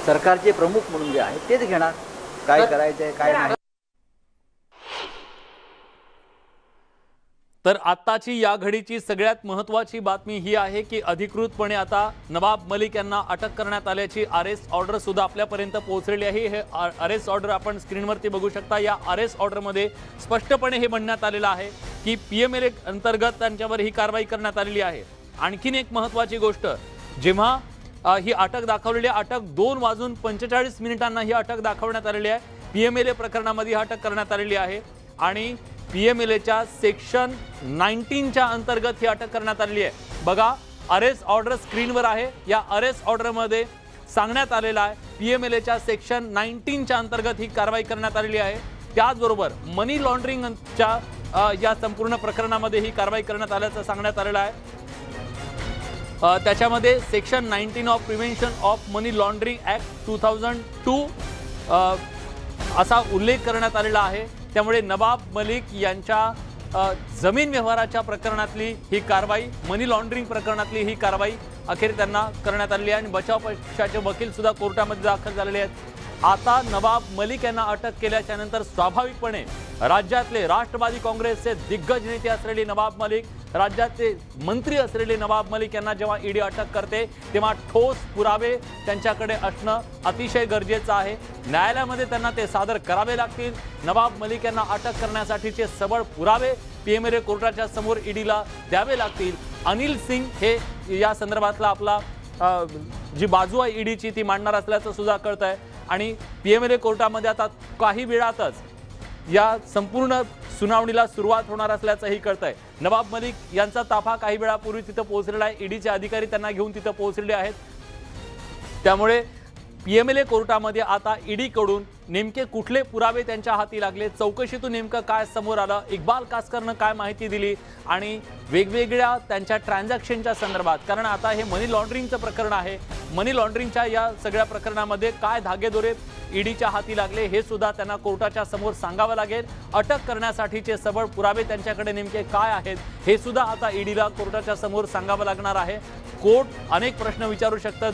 E: सरकारचे प्रमुख म्हणून जे आहे तेच घेणार, काय करायचं आहे काय नाही।
A: तर आताची या घडीची सगळ्यात महत्त्वाची बातमी ही आहे की अधिकृतपणे आता नवाब मलिक यांना अटक करण्यात आल्याची अरेस्ट ऑर्डर सुद्धा आपल्यापर्यंत पोहोचलेली आहे। हे अरेस्ट ऑर्डर आपण स्क्रीनवरती बघू शकता। या अरेस्ट ऑर्डरमध्ये स्पष्टपणे हे म्हणण्यात आलेलं आहे की PMLA अंतर्गत त्यांच्यावर ही कारवाई करण्यात आलेली आहे। आणखीन एक महत्त्वाची गोष्ट, जेव्हा ही अटक दाखवलेली आहे, अटक 2:45 ही अटक दाखवण्यात आलेली आहे। PMLA प्रकरणामध्ये ही अटक करण्यात आलेली आहे आणि PMLAच्या सेक्शन 19च्या अंतर्गत ही अटक करण्यात आलेली आहे। बघा, अरेस्ट ऑर्डर स्क्रीनवर आहे। या अरेस्ट ऑर्डरमध्ये सांगण्यात आलेलं आहे PMLAच्या सेक्शन 19च्या अंतर्गत ही कारवाई करण्यात आलेली आहे। त्याचबरोबर मनी लॉन्ड्रिंगच्या या संपूर्ण प्रकरणामध्ये ही कारवाई करण्यात आल्याचं सांगण्यात आलेलं आहे। त्याच्यामध्ये section 19 of prevention of money laundering act 2002 असा उल्लेख करण्यात आलेला आहे। त्यामुळे नवाब मलिक यांच्या जमीन व्यवहाराच्या प्रकरणातली ही कारवाई, मनी लॉन्ड्रिंग प्रकरणातली ही कारवाई अखेर त्यांना करण्यात आली आहे आणि बचाव पक्षाचे वकील सुद्धा कोर्टामध्ये दाखल झालेले आहेत। आता नवाब मलिक यांना अटक केल्याच्या नंतर स्वाभाविकपणे राज्यातले राष्ट्रवादी काँग्रेसचे दिग्गज नेते असलेले नवाब मलिक, राज्याचे मंत्री असलेले नवाब मलिक यांना जेव्हा ईडी अटक करते तेव्हा ठोस पुरावे त्यांच्याकडे असणं अतिशय गरजेचं आहे। न्यायालयामध्ये त्यांना ते सादर करावे लागतील। नवाब मलिक यांना अटक करण्यासाठीचे सबळ पुरावे PMLA कोर्टाच्या समोर ईडीला द्यावे लागतील। अनिल सिंग हे या संदर्भातला आपला जी बाजू आहे ईडीची ती मांडणार असल्याचं सुद्धा कळत आहे आणि PMLA कोर्टामध्ये आता काही वेळातच या संपूर्ण सुनावणीला सुरुवात होणार असल्याचंही कळत आहे। नवाब मलिक यांचा ताफा काही वेळापूर्वी तिथं पोहोचलेला आहे। ईडीचे अधिकारी त्यांना घेऊन तिथं पोहोचलेले आहेत। त्यामुळे PMLA कोर्टामध्ये आता ईडी कडून नेमके कुठले पुरावे त्यांच्या हाती लागले, चौकशीतून नेमकं काय समोर आलं, इक्बाल कासकरनं काय माहिती दिली आणि वेगवेगळ्या त्यांच्या ट्रान्झॅक्शनच्या संदर्भात, कारण आता हे मनी लॉन्ड्रिंगचं प्रकरण आहे, मनी लॉन्ड्रिंगच्या या सगळ्या प्रकरणामध्ये काय धागेदोरे ईडीच्या हाती लागले हे सुद्धा त्यांना कोर्टाच्या समोर सांगावं लागेल। अटक करण्यासाठीचे सबळ पुरावे त्यांच्याकडे नेमके काय आहेत हे सुद्धा आता ईडीला कोर्टाच्या समोर सांगावं लागणार आहे। कोर्ट अनेक प्रश्न विचारू शकतात,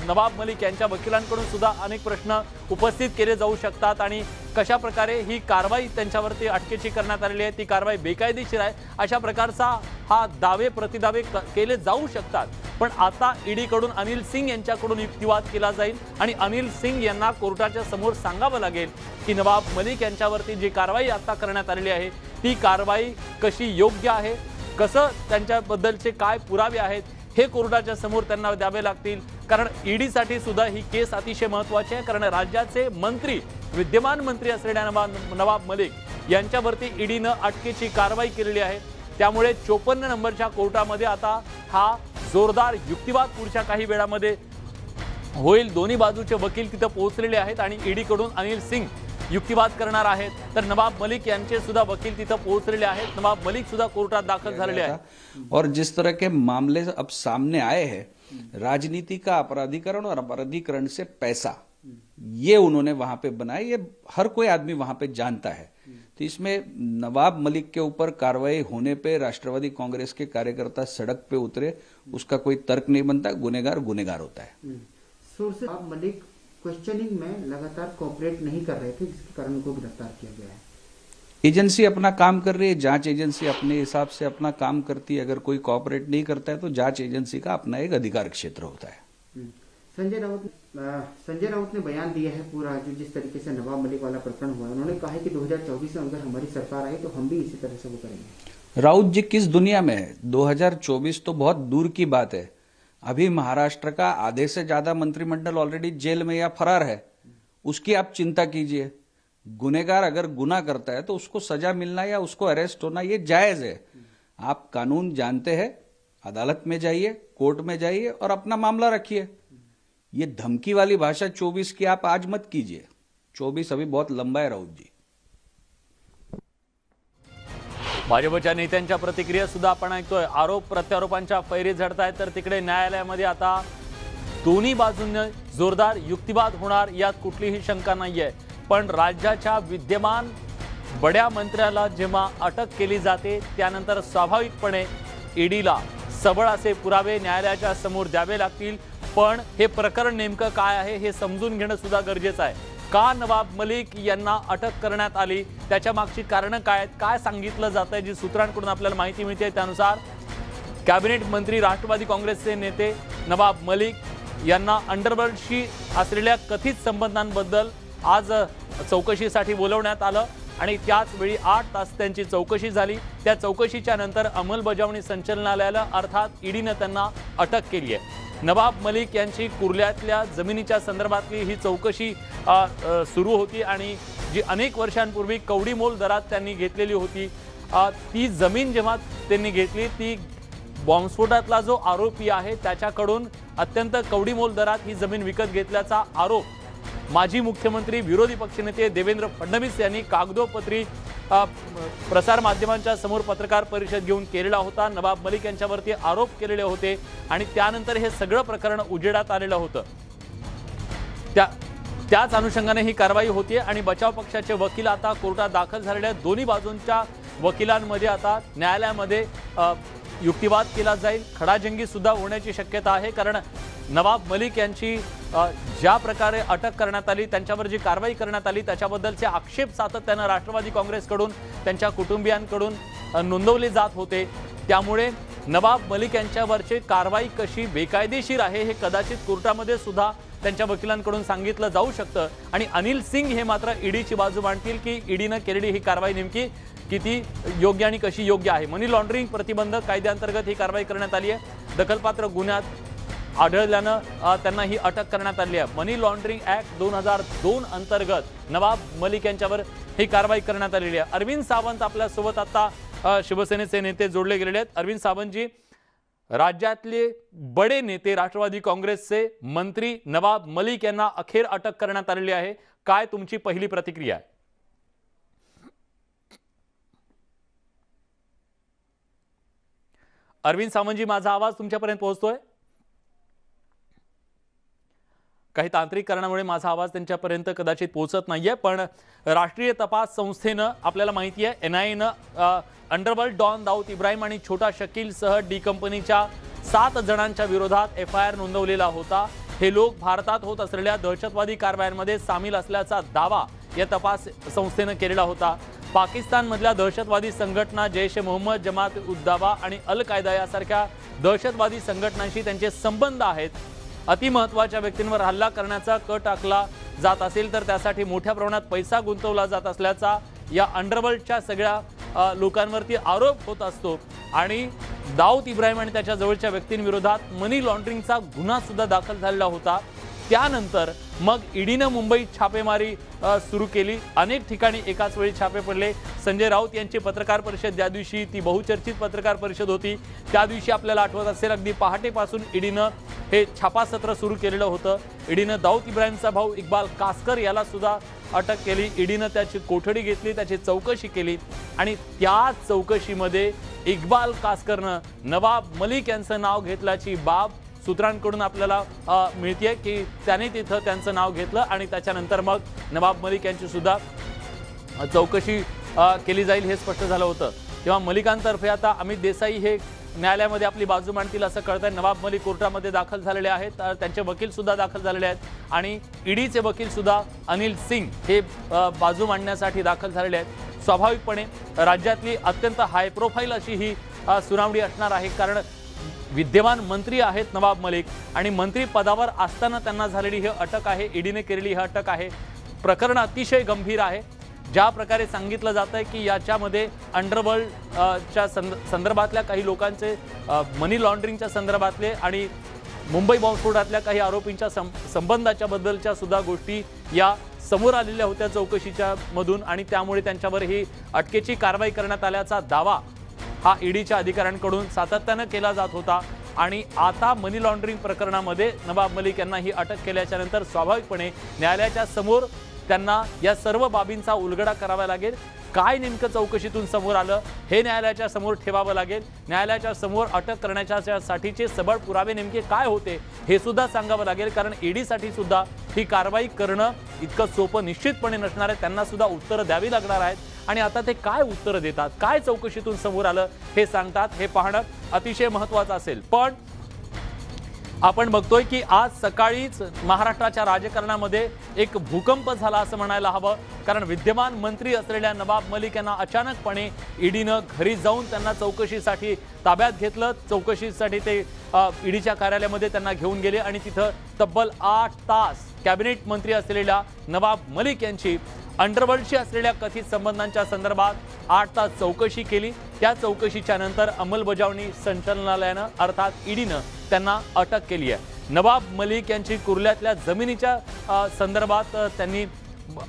A: नवाब मलिक यांच्या वकिलांकडून सुद्धा अनेक प्रश्न उपस्थित केले जाऊ शकतात आणि कशा प्रकारे ही कारवाई त्यांच्यावरती अटकेची करण्यात आलेली आहे, ती कारवाई बेकायदेशीर आहे अशा प्रकारचा हा दावे प्रतिदावे केले जाऊ शकतात। पण आता ईडीकडून अनिल सिंग यांच्याकडून युक्तिवाद केला जाईल आणि अनिल सिंग यांना कोर्टाच्या समोर सांगावं लागेल की नवाब मलिक यांच्यावरती जी कारवाई आता करण्यात आलेली आहे ती कारवाई कशी योग्य आहे, कसं त्यांच्याबद्दलचे काय पुरावे आहेत हे कोर्टाच्या समोर त्यांना द्यावे लागतील। कारण ईडीसाठी सुद्धा ही केस अतिशय महत्त्वाची आहे, कारण राज्याचे मंत्री, विद्यमान मंत्री असलेल्या नवाब मलिक यांच्यावरती ईडीनं अटकेची कारवाई केलेली आहे। त्यामुळे 54 नंबरच्या कोर्टामध्ये आता हा जोरदार युक्तिवाद पुढच्या काही वेळामध्ये होईल। दोन्ही बाजूचे वकील तिथे पोहोचलेले आहेत आणि ईडीकडून अनिल सिंग युक्तिवाद करणार आहेत, तर नवाब मलिक यांचे सुद्धा वकील तिथे पोहोचलेले आहेत। नवाब मलिक सुद्धा कोर्टात दाखल झालेले आहेत।
L: और जिस तरह के मामले अब सामने आए हैं, राजनीति का अपराधीकरण और अपराधीकरण से पैसा, ये उन्होंने वहां पे बनाया, ये हर कोई आदमी वहां पे जानता है। तो इसमें नवाब मलिक के ऊपर कार्रवाई होने पे राष्ट्रवादी कांग्रेस के कार्यकर्ता सड़क पे उतरे, उसका कोई तर्क नहीं बनता। गुनेगार गुनेगार होता है।
M: नवाब मलिक क्वेश्चनिंग में लगातार कोऑपरेट नहीं कर रहे थे, जिसके कारण उनको गिरफ्तार किया गया है।
L: एजेंसी अपना काम कर रही है, जांच एजेंसी अपने हिसाब से अपना काम करती है। अगर कोई कोऑपरेट नहीं करता है तो जांच एजेंसी का अपना एक अधिकार क्षेत्र होता है।
M: संजय राउत ने बयान दिया है पूरा, जो जिस तरीके से नवाब मलिक वाला प्रकरण हुआ, उन्होंने कहा है कि 2024 में अगर हमारी सरकार आई तो हम भी इसी तरह से वो करेंगे।
L: राउत जी किस दुनिया में है? 2024 तो बहुत दूर की बात है। अभी महाराष्ट्र का आधे से ज्यादा मंत्रिमंडल ऑलरेडी जेल में या फरार है, उसकी आप चिंता कीजिए। गुनेगार अगर गुनाह करता है तो उसको सजा मिलना या उसको अरेस्ट होना ये जायज है। आप कानून जानते हैं, अदालत में जाइए, कोर्ट में जाइए और अपना मामला रखिए। ये धमकी वाली भाषा 24 की आप आज मत कीजिए। 24 अभी बहुत लंबा है राउत जी।
A: भाजपच्या नेत्यांच्या प्रतिक्रिया सुद्धा आपण ऐकतोय। आरोप प्रत्यारोपांच्या फैरी झडतायत, तर तिकडे न्यायालयामध्ये आता दोन्ही बाजूंनी जोरदार युक्तिवाद होणार यात कुठलीही शंका नाहीये। पण राज्याच्या विद्यमान बड्या मंत्र्याला जेव्हा अटक केली जाते त्यानंतर स्वाभाविकपणे ईडीला सबळ असे पुरावे न्यायालयाच्या समोर द्यावे लागतील। पण हे प्रकरण नेमकं काय आहे हे समजून घेणं सुद्धा गरजेचं आहे। का नवाब मलिक यांना अटक करण्यात आली, त्याच्या मागची कारणं काय आहेत, काय सांगितलं जातंय, जी सूत्रांकडून आपल्याला माहिती मिळते त्यानुसार कॅबिनेट मंत्री राष्ट्रवादी काँग्रेसचे नेते नवाब मलिक यांना अंडरवर्ल्डशी असलेल्या कथित संबंधांबद्दल आज चौकशीसाठी बोलवण्यात आलं आणि त्याच वेळी 8 तास त्यांची चौकशी झाली। त्या चौकशीच्या नंतर अंमलबजावणी संचालनालयाला अर्थात ईडीने त्यांना अटक केली आहे। नवाब मलिक यांची कुर्ल्यातल्या जमिनीच्या संदर्भातली ही चौकशी सुरू होती आणि जी अनेक वर्षांपूर्वी कवडीमोल दरात त्यांनी घेतलेली होती, ती जमीन जेव्हा त्यांनी घेतली ती बॉम्बस्फोटातला जो आरोपी आहे त्याच्याकडून अत्यंत कवडीमोल दरात ही जमीन विकत घेतल्याचा आरोप माजी मुख्यमंत्री विरोधी पक्षनेते देवेंद्र फडणवीस यांनी कागदोपत्री प्रसार माध्यमांच्या समोर पत्रकार परिषद घेऊन केलेला होता। नवाब मलिक यांच्यावरती आरोप केलेले होते आणि त्यानंतर हे सगळं प्रकरण उजेडात आलेलं होतं। त्याच अनुषंगाने ही कारवाई होती आणि बचाव पक्षाचे वकील आता कोर्टात दाखल झालेल्या दोन्ही बाजूंच्या वकिलांमध्ये आता न्यायालयामध्ये युक्तिवाद केला जाईल। खडाजंगी सुद्धा होण्याची शक्यता आहे, कारण नवाब मलिक यांची ज्या प्रकारे अटक करण्यात आली, त्यांच्यावर जी कारवाई करण्यात आली त्याच्याबद्दलचे आक्षेप सातत्याने राष्ट्रवादी काँग्रेसकडून त्यांच्या कुटुंबियांकडून नोंदवले जात होते। त्यामुळे नवाब मलिक यांच्यावरची कारवाई कशी बेकायदेशीर आहे हे कदाचित कोर्टामध्ये सुद्धा त्यांच्या वकिलांकडून सांगितलं जाऊ शकतं आणि अनिल सिंग हे मात्र ईडीची बाजू मांडतील की ईडीने केलेली ही कारवाई नेमकी किती योग्य आणि कशी योग्य आहे। मनी लॉन्ड्रिंग प्रतिबंधक कायद्याअंतर्गत ही कारवाई करण्यात आली आहे। दखलपात्र गुन्ह्यात आढळल्यानं त्यांना ही अटक करण्यात आली आहे। मनी लॉन्ड्रिंग ऍक्ट 2002 अंतर्गत नवाब मलिक यांच्यावर ही कारवाई करण्यात आलेली आहे। अरविंद सावंत आपल्या सोबत आता शिवसेनेचे नेते जोडले गेलेले आहेत। अरविंद सावंतजी, राज्यातले बडे नेते राष्ट्रवादी काँग्रेसचे मंत्री नवाब मलिक यांना अखेर अटक करण्यात आलेली आहे. काय तुमची पहिली प्रतिक्रिया आहे? अरविंद सावंतजी, माझा आवाज तुमच्यापर्यंत पोहोचतोय? काही तांत्रिक कारणामुळे माझा आवाज त्यांच्यापर्यंत कदाचित पोहोचत नाहीये, पण राष्ट्रीय तपास संस्थेनं आपल्याला माहिती आहे NIAनं अंडरवर्ल्ड डॉन दाऊद इब्राहिम आणि छोटा शकील सह डी कंपनीच्या 7 जणांच्या विरोधात FIR नोंदवलेला होता. हे लोक भारतात होत असलेल्या दहशतवादी कारवायांमध्ये सामील असल्याचा दावा या तपास संस्थेनं केलेला होता. पाकिस्तानमधल्या दहशतवादी संघटना जैश ए मोहम्मद, जमात उद दावा आणि अल कायदा यासारख्या दहशतवादी संघटनांशी त्यांचे संबंध आहेत. अतिमहत्त्वाच्या व्यक्तींवर हल्ला करण्याचा कट आखला जात असेल तर त्यासाठी मोठ्या प्रमाणात पैसा गुंतवला जात असल्याचा या अंडरवर्ल्डच्या सगळ्या लोकांवरती आरोप होत असतो. आणि दाऊद इब्राहिम आणि त्याच्या जवळच्या व्यक्तींविरोधात मनी लॉन्ड्रिंगचा गुन्हा सुद्धा दाखल झालेला होता. त्यानंतर मग ईडीनं मुंबईत छापेमारी सुरू केली. अनेक ठिकाणी एकाच वेळी छापे पडले. संजय राऊत यांची पत्रकार परिषद, ज्या दिवशी ती बहुचर्चित पत्रकार परिषद होती, त्या दिवशी आपल्याला आठवत असेल अगदी पहाटेपासून ईडीनं हे छापासत्र सुरू केलेलं होतं. ईडीनं दाऊद इब्राहिमचा भाऊ इक्बाल कासकर याला सुद्धा अटक केली. ईडीनं त्याची कोठडी घेतली, त्याची चौकशी केली आणि त्या चौकशीमध्ये इक्बाल कासकरनं नवाब मलिक यांचं नाव घेतल्याची बाब सूत्रांकडून आपल्याला मिळते की त्याने तिथं त्यांचं नाव घेतलं आणि त्याच्यानंतर मग नवाब मलिक यांची सुद्धा चौकशी केली जाईल हे स्पष्ट झालं होतं. तेव्हा मलिकांतर्फे आता अमित देसाई हे न्यायालयामध्ये आपली बाजू मांडतील असं कळतंय. नवाब मलिक कोर्टामध्ये दाखल झालेले आहेत, त्यांचे वकील सुद्धा दाखल झालेले आहेत आणि ईडीचे वकील सुद्धा अनिल सिंग हे बाजू मांडण्यासाठी दाखल झालेले आहेत. स्वाभाविकपणे राज्यातली अत्यंत हाय प्रोफाईल अशी ही सुनावणी असणार आहे, कारण विद्यमान मंत्री आहेत नवाब मलिक आणि मंत्री पदावर असताना त्यांना झालेली ही अटक आहे, ईडीने केलेली ही अटक आहे. प्रकरण अतिशय गंभीर आहे. ज्या प्रकारे सांगितलं जात आहे की याच्यामध्ये अंडरवर्ल्डच्या संदर्भातल्या काही लोकांचे मनी लॉन्ड्रिंगच्या संदर्भातले आणि मुंबई बॉम्बस्फोटातल्या काही आरोपींच्या संबंधाच्या बद्दलच्या सुद्धा गोष्टी या समोर आलेल्या होत्या चौकशीच्या मधून आणि त्यामुळे त्यांच्यावर ही अटकेची कारवाई करण्यात आल्याचा दावा हा ईडीच्या अधिकाऱ्यांकडून सातत्यानं केला जात होता. आणि आता मनी लॉन्ड्रिंग प्रकरणामध्ये नवाब मलिक यांना ही अटक केल्याच्या नंतर स्वाभाविकपणे न्यायालयाच्या समोर त्यांना या सर्व बाबींचा उलगडा करावा लागेल. काय नेमकं चौकशीतून समोर आलं हे न्यायालयाच्या समोर ठेवावं लागेल. न्यायालयाच्या समोर अटक करण्याच्या साठीचे सबळ पुरावे नेमके काय होते हे सुद्धा सांगावं लागेल, कारण ईडीसाठी सुद्धा ही कारवाई करणं इतकं सोपं निश्चितपणे नसणार आहे. त्यांना सुद्धा उत्तरं द्यावी लागणार आहेत आणि आता ते काय उत्तरं देतात, काय चौकशीतून समोर आलं हे सांगतात, हे पाहणं अतिशय महत्त्वाचं असेल. पण आपण बघतोय की आज सकाळीच महाराष्ट्राच्या राजकारणामध्ये एक भूकंप झाला असं म्हणायला हवं, कारण विद्यमान मंत्री असलेल्या नवाब मलिक यांना अचानकपणे ईडीनं घरी जाऊन त्यांना चौकशीसाठी ताब्यात घेतलं. चौकशीसाठी ते ईडीच्या कार्यालयामध्ये त्यांना घेऊन गेले आणि तिथं तब्बल 8 तास कॅबिनेट मंत्री असलेल्या नवाब मलिक यांची अंडरवर्ल्डशी असलेल्या कथित संबंधांच्या संदर्भात 8 तास चौकशी केली. त्या चौकशीच्या नंतर अंमलबजावणी संचालनालयानं अर्थात ईडीनं त्यांना अटक केली आहे. नवाब मलिक यांची कुर्ल्यातल्या जमिनीच्या संदर्भात त्यांनी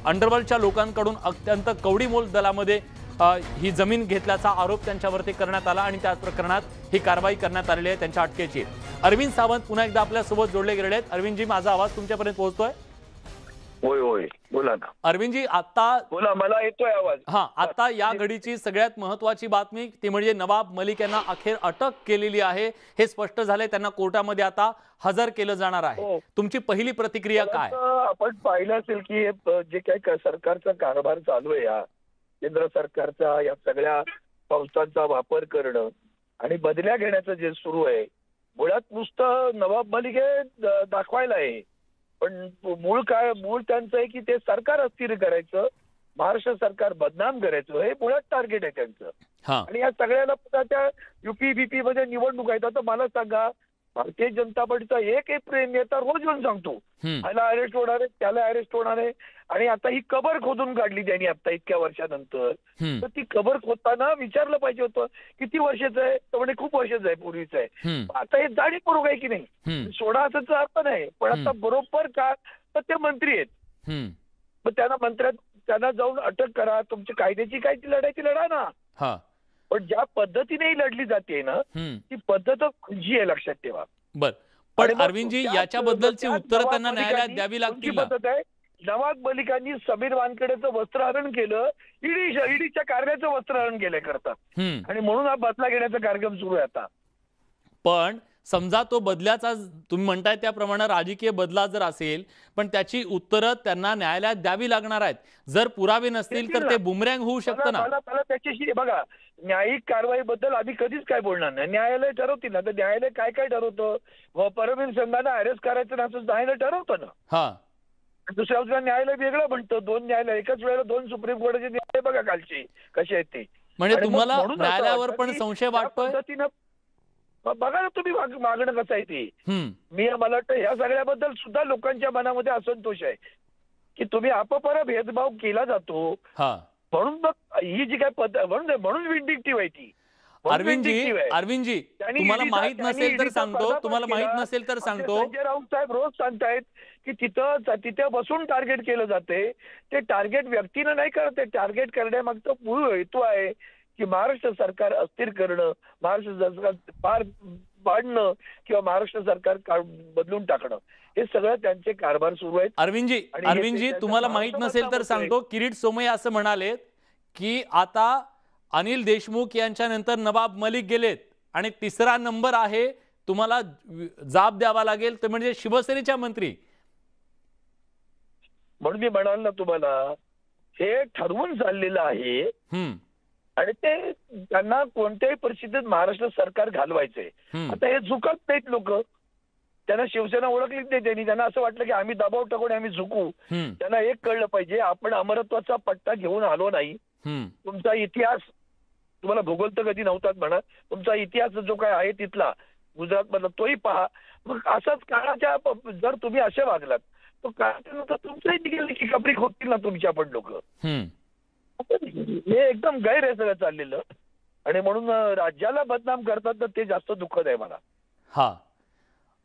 A: अंडरवर्ल्डच्या लोकांकडून अत्यंत कवडीमोल दलामध्ये ही जमीन घेतल्याचा आरोप त्यांच्यावरती करण्यात आला आणि त्याच प्रकरणात ही कारवाई करण्यात आलेली आहे त्यांच्या अटकेची. अरविंद सावंत पुन्हा एकदा आपल्या सोबत जोडले गेलेले आहेत. अरविंदजी, माझा आवाज तुमच्यापर्यंत पोहोचतोय?
N: होय होय, बोला ना.
A: अरविंदजी, आता
N: बोला, मला येतोय आवाज.
A: आता या घडीची सगळ्यात महत्वाची बातमी ती म्हणजे नवाब मलिक यांना अखेर अटक केलेली आहे हे स्पष्ट झाले. त्यांना कोर्टामध्ये आता हजर केलं जाणार आहे. तुमची पहिली प्रतिक्रिया काय?
N: आपण पाहिलं असेल की जे काही सरकारचा कारभार चालू आहे, या केंद्र सरकारचा या सगळ्या संस्थांचा वापर करणं आणि बदल्या घेण्याचं जे सुरू आहे, मुळात नुसतं नवाब मलिक हे दाखवायला आहे, पण मूळ त्यांचं आहे की ते सरकार अस्थिर करायचं, महाराष्ट्र सरकार बदनाम करायचं, हे मुळात टार्गेट आहे त्यांचं. आणि या सगळ्याला त्या युपी बीपी मध्ये निवडणूक आहेत. आता मला सांगा, भारतीय जनता पार्टीचा एक नेता रोज येऊन सांगतो ह्याला अरेस्ट होणार आहे, त्याला अरेस्ट होणार आहे. आणि आता ही कबर खोदून काढली त्यांनी आता इतक्या वर्षानंतर. तर ती कबर खोदताना विचारलं पाहिजे होतं किती वर्षाचं आहे, तर म्हणजे खूप वर्षाचं आहे, पूर्वीचं आहे. आता हे जाणीवपूर्वक आहे की नाही, सोडा असाच अर्थ नाही. पण आता बरोबर का, तर ते मंत्री आहेत, मग त्यांना जाऊन अटक करा, तुमची कायद्याची काय ती लढायची लढा ना. पण ज्या पद्धतीने ही लढली जाते ना ती पद्धत जी आहे लक्षात ठेवा.
A: बर, पण अरविंदजी याच्याबद्दलची उत्तर त्यांना न्यायालयात द्यावी लागतील ना.
N: पद्धत आहे, नवाब मलिकांनी समीर वानखेडेचं वस्त्रहरण केलं, ईडीच्या कार्याचं वस्त्रहरण केलं करतात आणि म्हणून हा बदला घेण्याचा कार्यक्रम सुरू आहे आता.
A: पण समजा तो बदल्याचा तुम्ही म्हणताय त्याप्रमाणे राजकीय बदला जर असेल, पण त्याची उत्तरं त्यांना न्यायालयात द्यावी लागणार आहेत. जर पुरावे नसतील तर ते बुमरँग होऊ शकतं ना.
N: मला त्याच्याशी बघा, न्यायिक कारवाईबद्दल आधी कधीच काय बोलणार नाही. न्यायालय ठरवतील ना. तर न्यायालय काय काय ठरवतं, परमवीर संघानं अरेस्ट करायचं ना असं न्यायालय ठरवतं ना. दुसऱ्या बाजूला न्यायालय वेगळं म्हणतं. दोन न्यायालय एकाच वेळेला दोन सुप्रीम कोर्टाचे न्यायालय बघा कालचे कसे आहेत ते.
A: म्हणजे तुम्हाला न्यायालयावर पण संशय वाटतोय?
N: बघा ना तुम्ही मागणं कसं आहे ते. मला वाटतं ह्या सगळ्याबद्दल सुद्धा लोकांच्या मनामध्ये असंतोष आहे की तुम्ही अपपर भेदभाव केला जातो म्हणून मग ही जी काय पद्धत म्हणून विंडिक्टिव्ह आहे ती.
A: अरविंदजी तुम्हाला माहित नसेल तर सांगतो,
N: संजय राऊत साहेब रोज सांगतायत की तिथे बसून टार्गेट केलं जाते. ते टार्गेट व्यक्तीनं नाही करत, ते टार्गेट करण्यामागचा मूळ हेतू आहे की महाराष्ट्र सरकार अस्थिर करणं, महाराष्ट्र सरकार पार पाडणं किंवा महाराष्ट्र सरकार बदलून टाकणं, हे सगळं त्यांचे कारभार सुरू आहेत.
A: अरविंदजी तुम्हाला माहित नसेल तर सांगतो, किरीट सोमय्ये असं म्हणाले की आता अनिल देशमुख यांच्या नंतर नवाब मलिक गेलेत आणि तिसरा नंबर आहे तुम्हाला जाब द्यावा लागेल ते म्हणजे शिवसेनेच्या मंत्री.
N: म्हणून मी म्हणाल ना तुम्हाला, हे ठरवून चाललेलं आहे आणि ते त्यांना कोणत्याही परिस्थितीत महाराष्ट्र सरकार घालवायचंय. आता हे झुकत नाहीत लोक. त्यांना शिवसेना ओळखलीच नाही त्यांनी. त्यांना असं वाटलं की आम्ही दबाव टाकून आम्ही झुकू. त्यांना एक कळलं पाहिजे, आपण अमरत्वाचा पट्टा घेऊन आलो नाही. तुमचा इतिहास, तुम्हाला भूगोल तर कधी नव्हताच म्हणा, तुमचा इतिहास जो काय आहे तिथला गुजरात मधला तोही पहा. मग असाच काळाच्या जर तुम्ही असे वागलात तर काळाच्या तुमचंही किकापरी होतील ना तुमच्या पण लोक. हे एकदम गैर आहे सगळं चाललेलं आणि म्हणून राज्याला बदनाम करतात तर ते जास्त दुःखद आहे मला.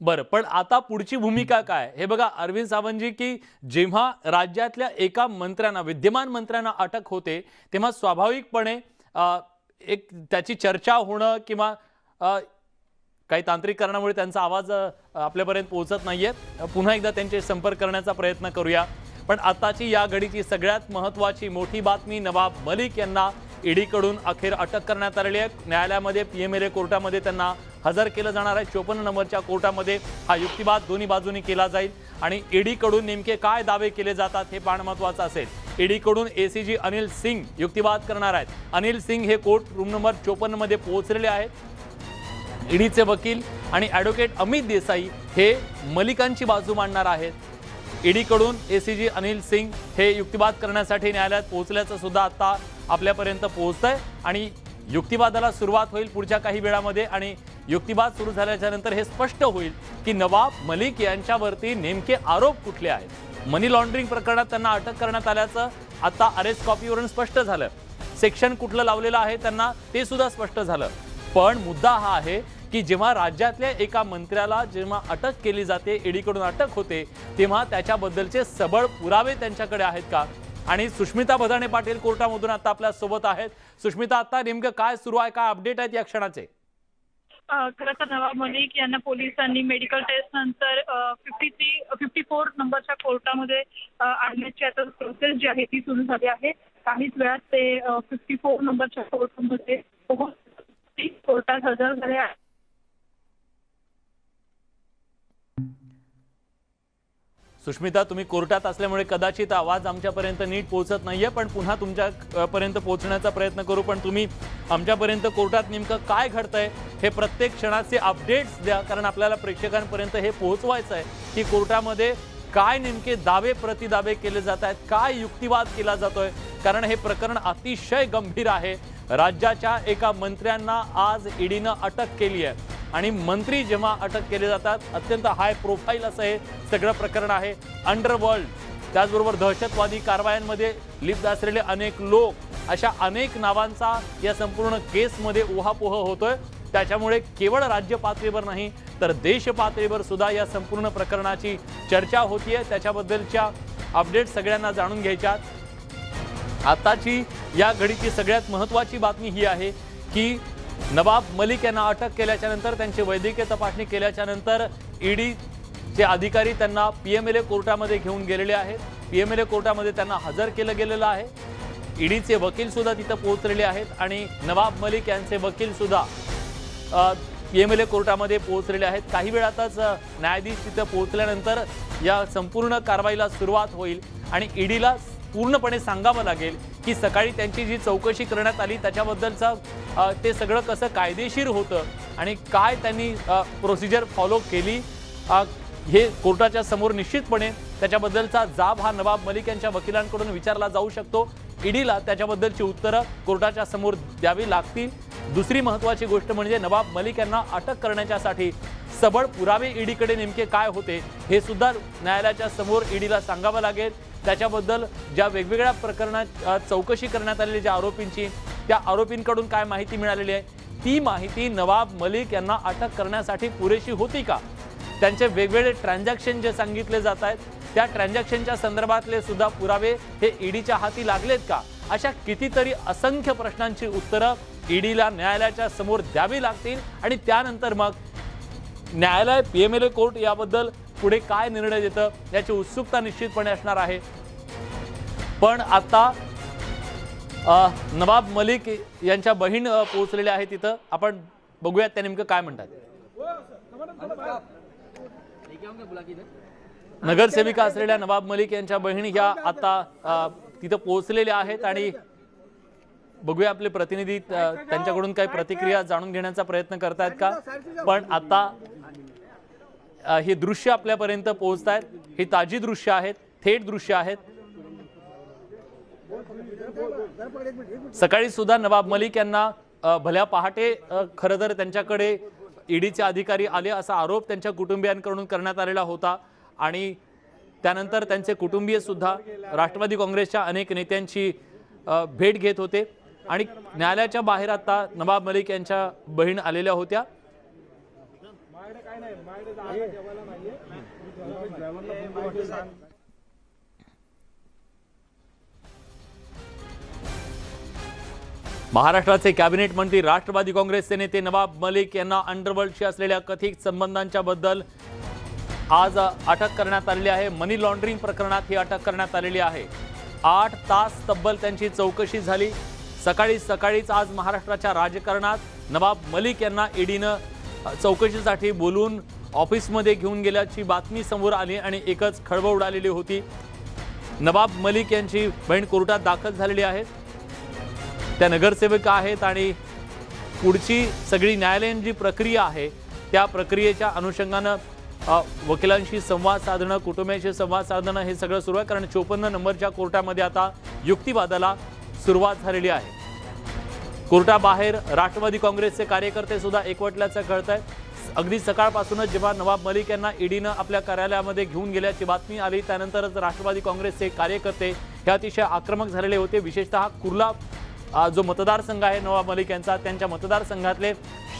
A: बरं, पण आता पुढची भूमिका काय हे बघा अरविंद सावंतजी, की जेव्हा राज्यातल्या एका मंत्र्यांना, विद्यमान मंत्र्यांना अटक होते तेव्हा स्वाभाविकपणे एक त्याची चर्चा होणं किंवा काही तांत्रिक कारणामुळे त्यांचा आवाज आपल्यापर्यंत पोहोचत नाहीये. पुन्हा एकदा त्यांचे संपर्क करण्याचा प्रयत्न करूया. पण आताची या घडीची सगळ्यात महत्त्वाची मोठी बातमी, नवाब मलिक यांना ईडीकडून अखेर अटक करण्यात आलेली आहे. न्यायालयामध्ये PMLA कोर्टामध्ये त्यांना हजर केलं जाणार आहे. 54 नंबरच्या कोर्टामध्ये हा युक्तिवाद दोन्ही बाजूंनी केला जाईल आणि ईडीकडून नेमके काय दावे केले जातात हे पाहणं महत्त्वाचं असेल. ईडीकडून ACG अनिल सिंग युक्तिवाद करणार आहेत. अनिल सिंग हे कोर्ट रूम नंबर 54 मध्ये पोहोचलेले आहेत. ईडीचे वकील आणि ॲडव्होकेट अमित देसाई हे मलिकांची बाजू मांडणार आहेत. ईडीकडून ACG अनिल सिंग हे युक्तिवाद करण्यासाठी न्यायालयात पोहोचल्याचं सुद्धा आता आपल्यापर्यंत पोहोचतंय आणि युक्तिवादाला सुरुवात होईल पुढच्या काही वेळामध्ये आणि युक्तिवाद सुरू झाल्याच्या नंतर हे स्पष्ट होईल की नवाब मलिक यांच्यावरती नेमके आरोप कुठले आहेत. मनी लॉन्ड्रिंग प्रकरणात त्यांना अटक करण्यात आल्याचं आता अरेस्ट कॉपीवरून स्पष्ट झालं. सेक्शन कुठलं लावलेलं आहे त्यांना ते सुद्धा स्पष्ट झालं. पण मुद्दा हा आहे की जेव्हा राज्यातल्या एका मंत्र्याला जेव्हा अटक केली जाते, ईडीकडून अटक होते, तेव्हा त्याच्याबद्दलचे सबळ पुरावे त्यांच्याकडे आहेत का. आणि सुष्मिता भदाणे पाटील कोर्टामधून आता आपल्या सोबत आहेत. सुष्मिता, आता नेमकं काय सुरू आहे, काय अपडेट आहेत या क्षणाचे?
O: खरं तर नवाब मलिक यांना पोलिसांनी मेडिकल टेस्ट नंतर 54 नंबरच्या कोर्टामध्ये आणण्याची आता प्रोसेस जी आहे ती सुरू झाली आहे. काहीच वेळात ते 54 नंबरच्या कोर्टामध्ये कोर्टात हजर झाले आहे.
A: सुष्मिता, तुम्ही कोर्टात असल्यामुळे कदाचित आवाज आमच्यापर्यंत नीट पोहोचत नाहीये, पण पुन्हा तुमच्यापर्यंत पोहोचण्याचा प्रयत्न करू. पण तुम्ही आमच्यापर्यंत कोर्टात नेमकं काय घडतंय हे प्रत्येक क्षणाचे अपडेट्स द्या, कारण आपल्याला प्रेक्षकांपर्यंत हे पोहोचवायचं आहे की कोर्टामध्ये काय नेमके दावे प्रतिदावे केले जात आहेत, काय युक्तिवाद केला जातोय. कारण हे प्रकरण अतिशय गंभीर आहे. राज्याच्या एका मंत्र्यांना आज ईडीनं अटक केली आहे आणि मंत्री जेव्हा अटक केले जातात अत्यंत हाय प्रोफाईल असं हे सगळं प्रकरण आहे. अंडरवर्ल्ड, त्याचबरोबर दहशतवादी कारवायांमध्ये लिप्त असलेले अनेक लोक, अशा अनेक नावांचा या संपूर्ण केसमध्ये उहापोह होतोय. त्याच्यामुळे केवळ राज्य पातळीवर नाही तर देश पातळीवर सुद्धा या संपूर्ण प्रकरणाची चर्चा होतीये. त्याच्याबद्दलच्या अपडेट सगळ्यांना जाणून घ्यायच्यात. आताची या घडीची सगळ्यात महत्त्वाची बातमी ही आहे की नवाब मलिक यांना अटक केल्याच्या नंतर त्यांची वैद्यकीय तपासणी केल्याच्या नंतर ईडीचे अधिकारी त्यांना पीएमएलए कोर्टामध्ये घेऊन गेलेले आहेत. पीएमएलए कोर्टामध्ये त्यांना हजर केलं गेलेलं आहे. ईडीचे वकील सुद्धा तिथं पोहोचलेले आहेत आणि नवाब मलिक यांचे वकील सुद्धा पीएमएलए कोर्टामध्ये पोहोचलेले आहेत. काही वेळातच न्यायाधीश तिथं पोहोचल्यानंतर या संपूर्ण कारवाईला सुरुवात होईल आणि ईडीला पूर्णपणे सांगावं लागेल की सकाळी त्यांची जी चौकशी करण्यात आली त्याच्याबद्दलचं ते सगळं कसं कायदेशीर होतं आणि काय त्यांनी प्रोसिजर फॉलो केली हे कोर्टाच्या समोर निश्चितपणे त्याच्याबद्दलचा जाब हा नवाब मलिक यांच्या वकिलांकडून विचारला जाऊ शकतो. ईडीला त्याच्याबद्दलची उत्तरं कोर्टाच्या समोर द्यावी लागतील. दुसरी महत्त्वाची गोष्ट म्हणजे नवाब मलिक यांना अटक करण्यासाठी सबळ पुरावे ईडीकडे नेमके काय होते हे सुद्धा न्यायालयाच्या समोर ईडीला सांगावं लागेल. त्याच्याबद्दल ज्या वेगवेगळ्या प्रकरणात चौकशी करण्यात आलेली ज्या आरोपींची त्या आरोपींकडून काय माहिती मिळालेली आहे ती माहिती नवाब मलिक यांना अटक करण्यासाठी पुरेशी होती का? त्यांचे वेगवेगळे ट्रान्झॅक्शन जे सांगितले जात आहेत त्या ट्रान्झॅक्शनच्या संदर्भातले सुद्धा पुरावे हे ईडीच्या हाती लागलेत का? अशा कितीतरी असंख्य प्रश्नांची उत्तरं ईडीला न्यायालयाच्या समोर द्यावी लागतील आणि त्यानंतर मग न्यायालय पीएमएलए कोर्ट याबद्दल पुढे काय निर्णय देतं याची उत्सुकता निश्चितपणे असणार आहे. पण आता नवाब मलिक यांच्या बहीण पोहोचलेल्या आहेत तिथं. आपण बघूयात त्या नेमकं काय म्हणतात. नगरसेविका असलेल्या नवाब मलिक यांच्या बहिणी ह्या आता तिथं पोहोचलेल्या आहेत आणि बघूया आपले प्रतिनिधी त्यांच्याकडून काही प्रतिक्रिया जाणून घेण्याचा प्रयत्न करतायत का. पण आता हे दृश्य आपल्यापर्यंत पोहोचत आहेत. ही ताजी दृश्य आहेत, थेट दृश्य आहेत. सकाळी सुद्धा नवाब मलिक यांना भल्या पहाटे खरं तर त्यांच्याकडे ईडीचे अधिकारी आले असा आरोप त्यांच्या कुटुंबियांकडून करण्यात आलेला होता आणि त्यानंतर त्यांचे कुटुंबीय सुद्धा राष्ट्रवादी काँग्रेसच्या अनेक नेत्यांची भेट घेत होते आणि न्यायालयाच्या बाहेर आता नवाब मलिक यांच्या बहीण आलेल्या होत्या. महाराष्ट्राचे कॅबिनेट मंत्री राष्ट्रवादी काँग्रेसचे नेते नवाब मलिक यांना अंडरवर्ल्डशी असलेल्या कथित संबंधांच्या बद्दल आज अटक करण्यात आलेली आहे. मनी लॉन्ड्रिंग प्रकरणात ही अटक करण्यात आलेली आहे. 8 तास तब्बल त्यांची चौकशी झाली. सकाळीच आज महाराष्ट्राच्या राजकारणात नवाब मलिक यांना ईडीनं चौकशीसाठी बोलून ऑफिसमध्ये घेऊन गेल्याची बातमी समोर आली आणि एकच खळबळ उडालेली होती. नवाब मलिक यांची बहीण कोर्टात दाखल झालेली आहेत. त्या नगरसेविका आहेत आणि पुढची सगळी न्यायालयीन जी प्रक्रिया आहे त्या प्रक्रियेच्या अनुषंगानं वकिलांशी संवाद साधणं, कुटुंबियांशी संवाद साधणं हे सगळं सुरू आहे. कारण 54 नंबरच्या कोर्टामध्ये आता युक्तिवादाला सुरुवात झालेली आहे. कोर्टाबाहेर राष्ट्रवादी काँग्रेसचे कार्यकर्ते सुद्धा एकवटल्याचं कळत आहे. अगदी सकाळपासूनच जेव्हा नवाब मलिक यांना ईडीनं आपल्या कार्यालयामध्ये घेऊन गेल्याची बातमी आली त्यानंतरच राष्ट्रवादी काँग्रेसचे कार्यकर्ते हे अतिशय आक्रमक झालेले होते. विशेषतः कुर्ला जो मतदारसंघ आहे नवाब मलिक यांचा त्यांच्या मतदारसंघातले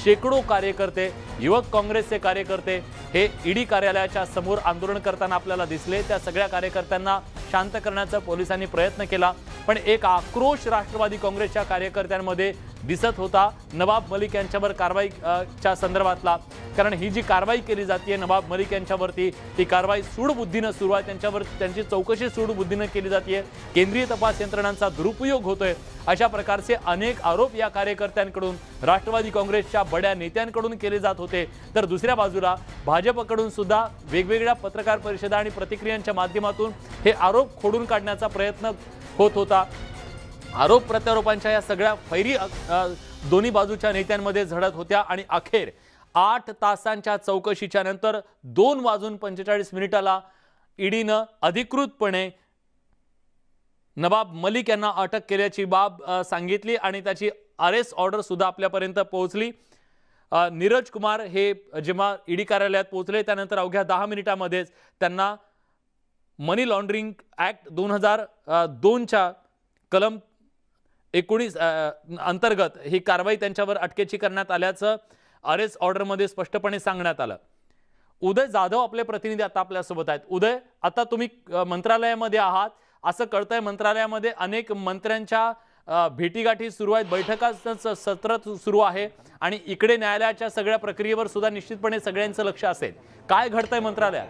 A: शेकडो कार्यकर्ते, युवक काँग्रेसचे कार्यकर्ते हे ईडी कार्यालयाच्या समोर आंदोलन करताना आपल्याला दिसले. त्या सगळ्या कार्यकर्त्यांना शांत करण्याचा पोलिसांनी प्रयत्न केला पण एक आक्रोश राष्ट्रवादी काँग्रेसच्या कार्यकर्त्यांमध्ये दिसत होता नवाब मलिक यांच्यावर कारवाईच्या संदर्भातला. कारण ही जी कारवाई केली जाते नवाब मलिक यांच्यावरती ती कारवाई सूडबुद्धीनं सुरू आहे. त्यांच्यावर त्यांची चौकशी सूडबुद्धीनं केली जाते. केंद्रीय तपास यंत्रणांचा दुरुपयोग होतोय अशा प्रकारचे अनेक आरोप या कार्यकर्त्यांकडून राष्ट्रवादी काँग्रेसच्या बड्या नेत्यांकडून केले जात होते. तर दुसऱ्या बाजूला भाजपकडून सुद्धा वेगवेगळ्या पत्रकार परिषदा आणि प्रतिक्रियांच्या माध्यमातून हे आरोप खोडून काढण्याचा प्रयत्न होत होता. आरोप प्रत्यारोपांच्या या सगळ्या फैरी दोन्ही बाजूच्या नेत्यांमध्ये झडत होत्या आणि अखेर 8 तासांच्या चौकशीच्या नंतर 2:45 ईडीनं अधिकृतपणे नवाब मलिक यांना अटक केल्याची बाब सांगितली आणि त्याची अरेस्ट ऑर्डर सुद्धा आपल्यापर्यंत पोहोचली. नीरज कुमार हे जेव्हा ईडी कार्यालयात पोहोचले त्यानंतर अवघ्या 10 मिनिटांमध्येच त्यांना मनी लॉन्ड्रिंग ॲक्ट 2002च्या कलम 19 अंतर्गत ही कारवाई त्यांच्यावर अटकेची करण्यात आल्याचं अरेस्ट ऑर्डरमध्ये स्पष्टपणे सांगण्यात आलं. उदय जाधव आपले प्रतिनिधी आता आपल्यासोबत आहेत. उदय, आता तुम्ही मंत्रालयामध्ये आहात असं कळतंय. मंत्रालयामध्ये अनेक मंत्र्यांच्या भेटीगाठी सुरू आहेत, बैठकांचं सत्र सुरू आहे आणि इकडे न्यायालयाच्या सगळ्या प्रक्रियेवर सुद्धा निश्चितपणे सगळ्यांचं लक्ष असेल. काय घडतंय मंत्रालयात?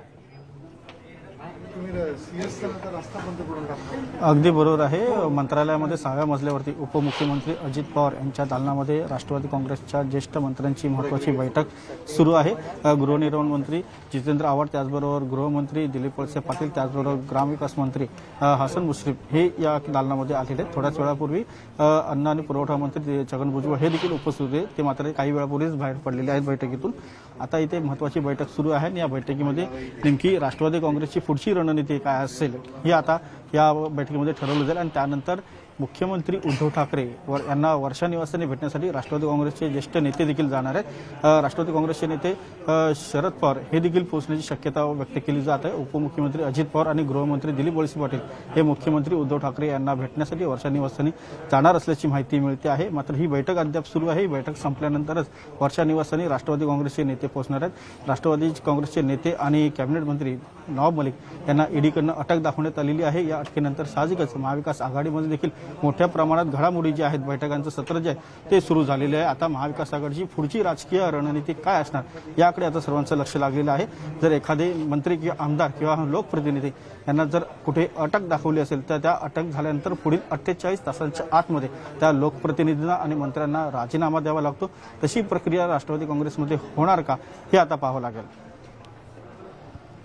C: अगदी बरोबर आहे. मंत्रालयामध्ये 6व्या मजल्यावरती उपमुख्यमंत्री अजित पवार यांच्या दालनामध्ये राष्ट्रवादी काँग्रेसच्या ज्येष्ठ मंत्र्यांची महत्त्वाची बैठक सुरू आहे. गृहनिर्माण मंत्री जितेंद्र आव्हाड, त्याचबरोबर गृहमंत्री दिलीप वळसे पाटील, त्याचबरोबर ग्रामविकास मंत्री हसन मुश्रीफ हे या दालनामध्ये आलेले आहेत. थोड्याच वेळापूर्वी अन्न आणि पुरवठा मंत्री छगन भुजबळ हे देखील उपस्थित होते. ते मात्र काही वेळापूर्वीच बाहेर पडलेले आहेत बैठकीतून. आता इथे महत्त्वाची बैठक सुरू आहे आणि या बैठकीमध्ये नेमकी राष्ट्रवादी काँग्रेसची पुढची रणनीती काय असेल हे आता या बैठकीमध्ये ठरवलं जाईल आणि त्यानंतर मुख्यमंत्री उद्धव ठाकरे यांना वर्षा निवासस्थानी भेटण्यासाठी राष्ट्रवादी काँग्रेसचे ज्येष्ठ नेते देखील जाणार आहेत. राष्ट्रवादी काँग्रेसचे नेते शरद पवार हे देखील पोहोचण्याची शक्यता व्यक्त केली जात आहे. उपमुख्यमंत्री अजित पवार आणि गृहमंत्री दिलीप वळसे पाटील हे मुख्यमंत्री उद्धव ठाकरे यांना भेटण्यासाठी वर्षा निवासस्थानी जाणार असल्याची माहिती मिळते आहे. मात्र ही बैठक अद्याप सुरू आहे. ही बैठक संपल्यानंतरच वर्षा निवासस्थानी राष्ट्रवादी काँग्रेसचे नेते पोहोचणार आहेत. राष्ट्रवादी काँग्रेसचे नेते आणि कॅबिनेट मंत्री नवाब मलिक यांना ईडीकडनं अटक दाखवण्यात आलेली आहे. या अटकेनंतर साहजिकच महाविकास आघाडीमध्ये देखील मोठ्या प्रमाणात घडामोडी ज्या आहेत, बैठकांचं सत्र जे आहे ते सुरू झालेले आहे. आता महाविकास आघाडीची पुढची राजकीय रणनीती काय असणार याकडे आता सर्वांचं लक्ष लागलेलं आहे. जर एखादे मंत्री किंवा आमदार किंवा लोकप्रतिनिधी यांना जर कुठे अटक दाखवली असेल तर त्या अटक झाल्यानंतर पुढील 48 तासांच्या आतमध्ये त्या लोकप्रतिनिधींना आणि मंत्र्यांना राजीनामा द्यावा लागतो. तशी प्रक्रिया राष्ट्रवादी काँग्रेसमध्ये होणार का हे आता पाहावं लागेल.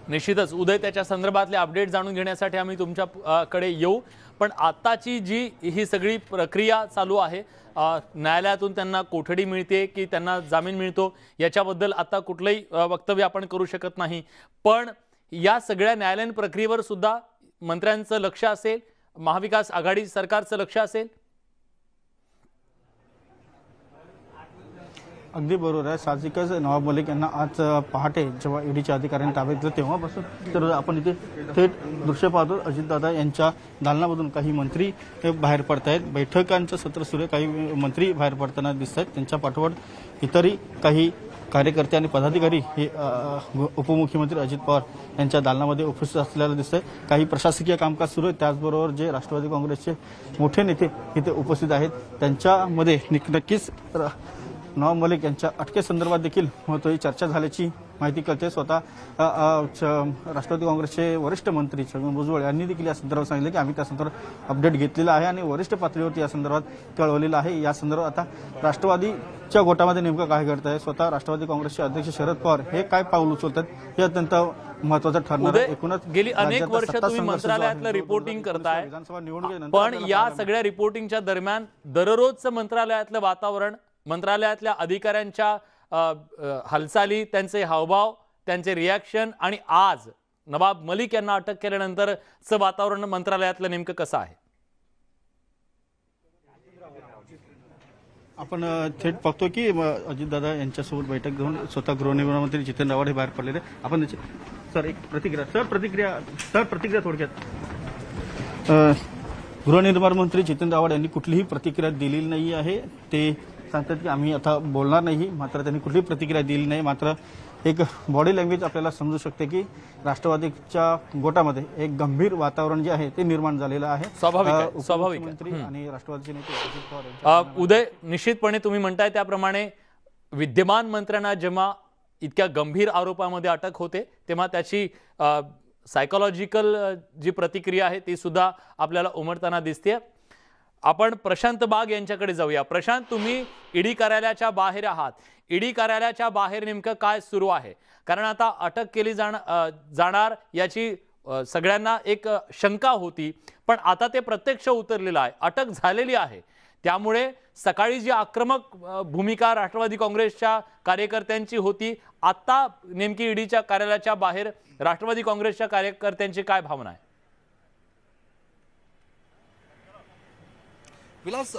A: निश्चितच उदय, त्याच्या संदर्भातले अपडेट जाणून घेण्यासाठी आम्ही तुमच्याकडे येऊ. पण आताची जी ही सगळी प्रक्रिया चालू आहे, न्यायालयातून त्यांना कोठडी मिळते की त्यांना जामीन मिळतो याच्याबद्दल आता कुठलंही वक्तव्य आपण करू शकत नाही. पण या सगळ्या न्यायालयीन प्रक्रियेवर सुद्धा मंत्र्यांचं लक्ष असेल, महाविकास आघाडी सरकारचं लक्ष असेल.
C: अगदी बरोबर आहे. साहजिकच नवाब मलिक यांना आज पहाटे जेव्हा ईडीच्या अधिकाऱ्यांनी ताब्यात घेतलं तेव्हापासून तर आपण इथे थेट दृश्य पाहतो. अजितदादा यांच्या दालनामधून काही मंत्री बाहेर पडत आहेत. बैठकांचं सत्र सुरू आहे. काही मंत्री बाहेर पडताना दिसत आहेत. त्यांच्या पाठोपाठ इतरही काही कार्यकर्ते आणि पदाधिकारी हे उपमुख्यमंत्री अजित पवार यांच्या दालनामध्ये उपस्थित असलेलं दिसतंय. काही प्रशासकीय कामकाज सुरू आहे. त्याचबरोबर जे राष्ट्रवादी काँग्रेसचे मोठे नेते इथे उपस्थित आहेत त्यांच्यामध्ये नक्कीच नवाब मलिक यांच्या अटकेसंदर्भात देखील महत्त्वाची चर्चा झाल्याची माहिती कळते. स्वतः राष्ट्रवादी काँग्रेसचे वरिष्ठ मंत्री छगन भुजबळ यांनी देखील या संदर्भात सांगितलं की आम्ही त्या संदर्भात अपडेट घेतलेला आहे आणि वरिष्ठ पातळीवरती या संदर्भात कळवलेलं आहे. या संदर्भात आता राष्ट्रवादीच्या गोटामध्ये नेमकं काय घडत आहे, स्वतः राष्ट्रवादी काँग्रेसचे अध्यक्ष शरद पवार हे काय पाऊल उचलतात हे अत्यंत महत्त्वाचं ठरणार आहे. एकूणच
A: गेली अनेक वर्ष तुम्ही मंत्रालयातलं रिपोर्टिंग करताय,
C: विधानसभा निवडणुकीनंतर
A: पण या सगळ्या रिपोर्टिंगच्या दरम्यान दररोजचं मंत्रालयातलं वातावरण, मंत्रालयातल्या अधिकाऱ्यांच्या हालचाली, त्यांचे हावभाव, त्यांचे रिॲक्शन आणि आज नवाब मलिक यांना अटक केल्यानंतरचं वातावरण मंत्रालयातलं नेमकं कसं आहे?
C: आपण थेट बघतो की अजितदादा यांच्यासोबत बैठक घेऊन स्वतः गृहनिर्माण मंत्री जितेंद्र आव्हाड हे बाहेर पडलेले. आपण सर एक प्रतिक्रिया थोडक्यात. गृहनिर्माण मंत्री जितेंद्र आव्हाड यांनी कुठलीही प्रतिक्रिया दिलेली नाही आहे. ते सांगतात की आम्ही आता बोलणार नाही, मात्र त्यांनी कुठलीही प्रतिक्रिया दिली नाही. मात्र एक बॉडी लँग्वेज आपल्याला समजू शकते की राष्ट्रवादीच्या गोटामध्ये एक गंभीर वातावरण जे आहे ते निर्माण झालेलं आहे.
A: स्वाभाविक
C: मंत्री आणि राष्ट्रवादीचे नेते अजित पवार.
A: उदय, निश्चितपणे तुम्ही म्हणताय त्याप्रमाणे विद्यमान मंत्र्यांना जेव्हा इतक्या गंभीर आरोपामध्ये अटक होते तेव्हा त्याची सायकोलॉजिकल जी प्रतिक्रिया आहे ती सुद्धा आपल्याला उमटताना दिसते. आपण प्रशांत बाग यांच्याकडे जाऊया. प्रशांत, तुम्ही ईडी कार्यालयाच्या बाहेर आहात. ईडी कार्यालयाच्या बाहेर नेमकं काय सुरू आहे? कारण आता अटक केली जाणार याची सगळ्यांना एक शंका होती, पण आता ते प्रत्यक्ष उतरलेलं आहे, अटक झालेली आहे. त्यामुळे सकाळी जी आक्रमक भूमिका राष्ट्रवादी काँग्रेसच्या कार्यकर्त्यांची होती, आता नेमकी ईडीच्या कार्यालयाच्या बाहेर राष्ट्रवादी काँग्रेसच्या कार्यकर्त्यांची काय भावना आहे?
B: विलास,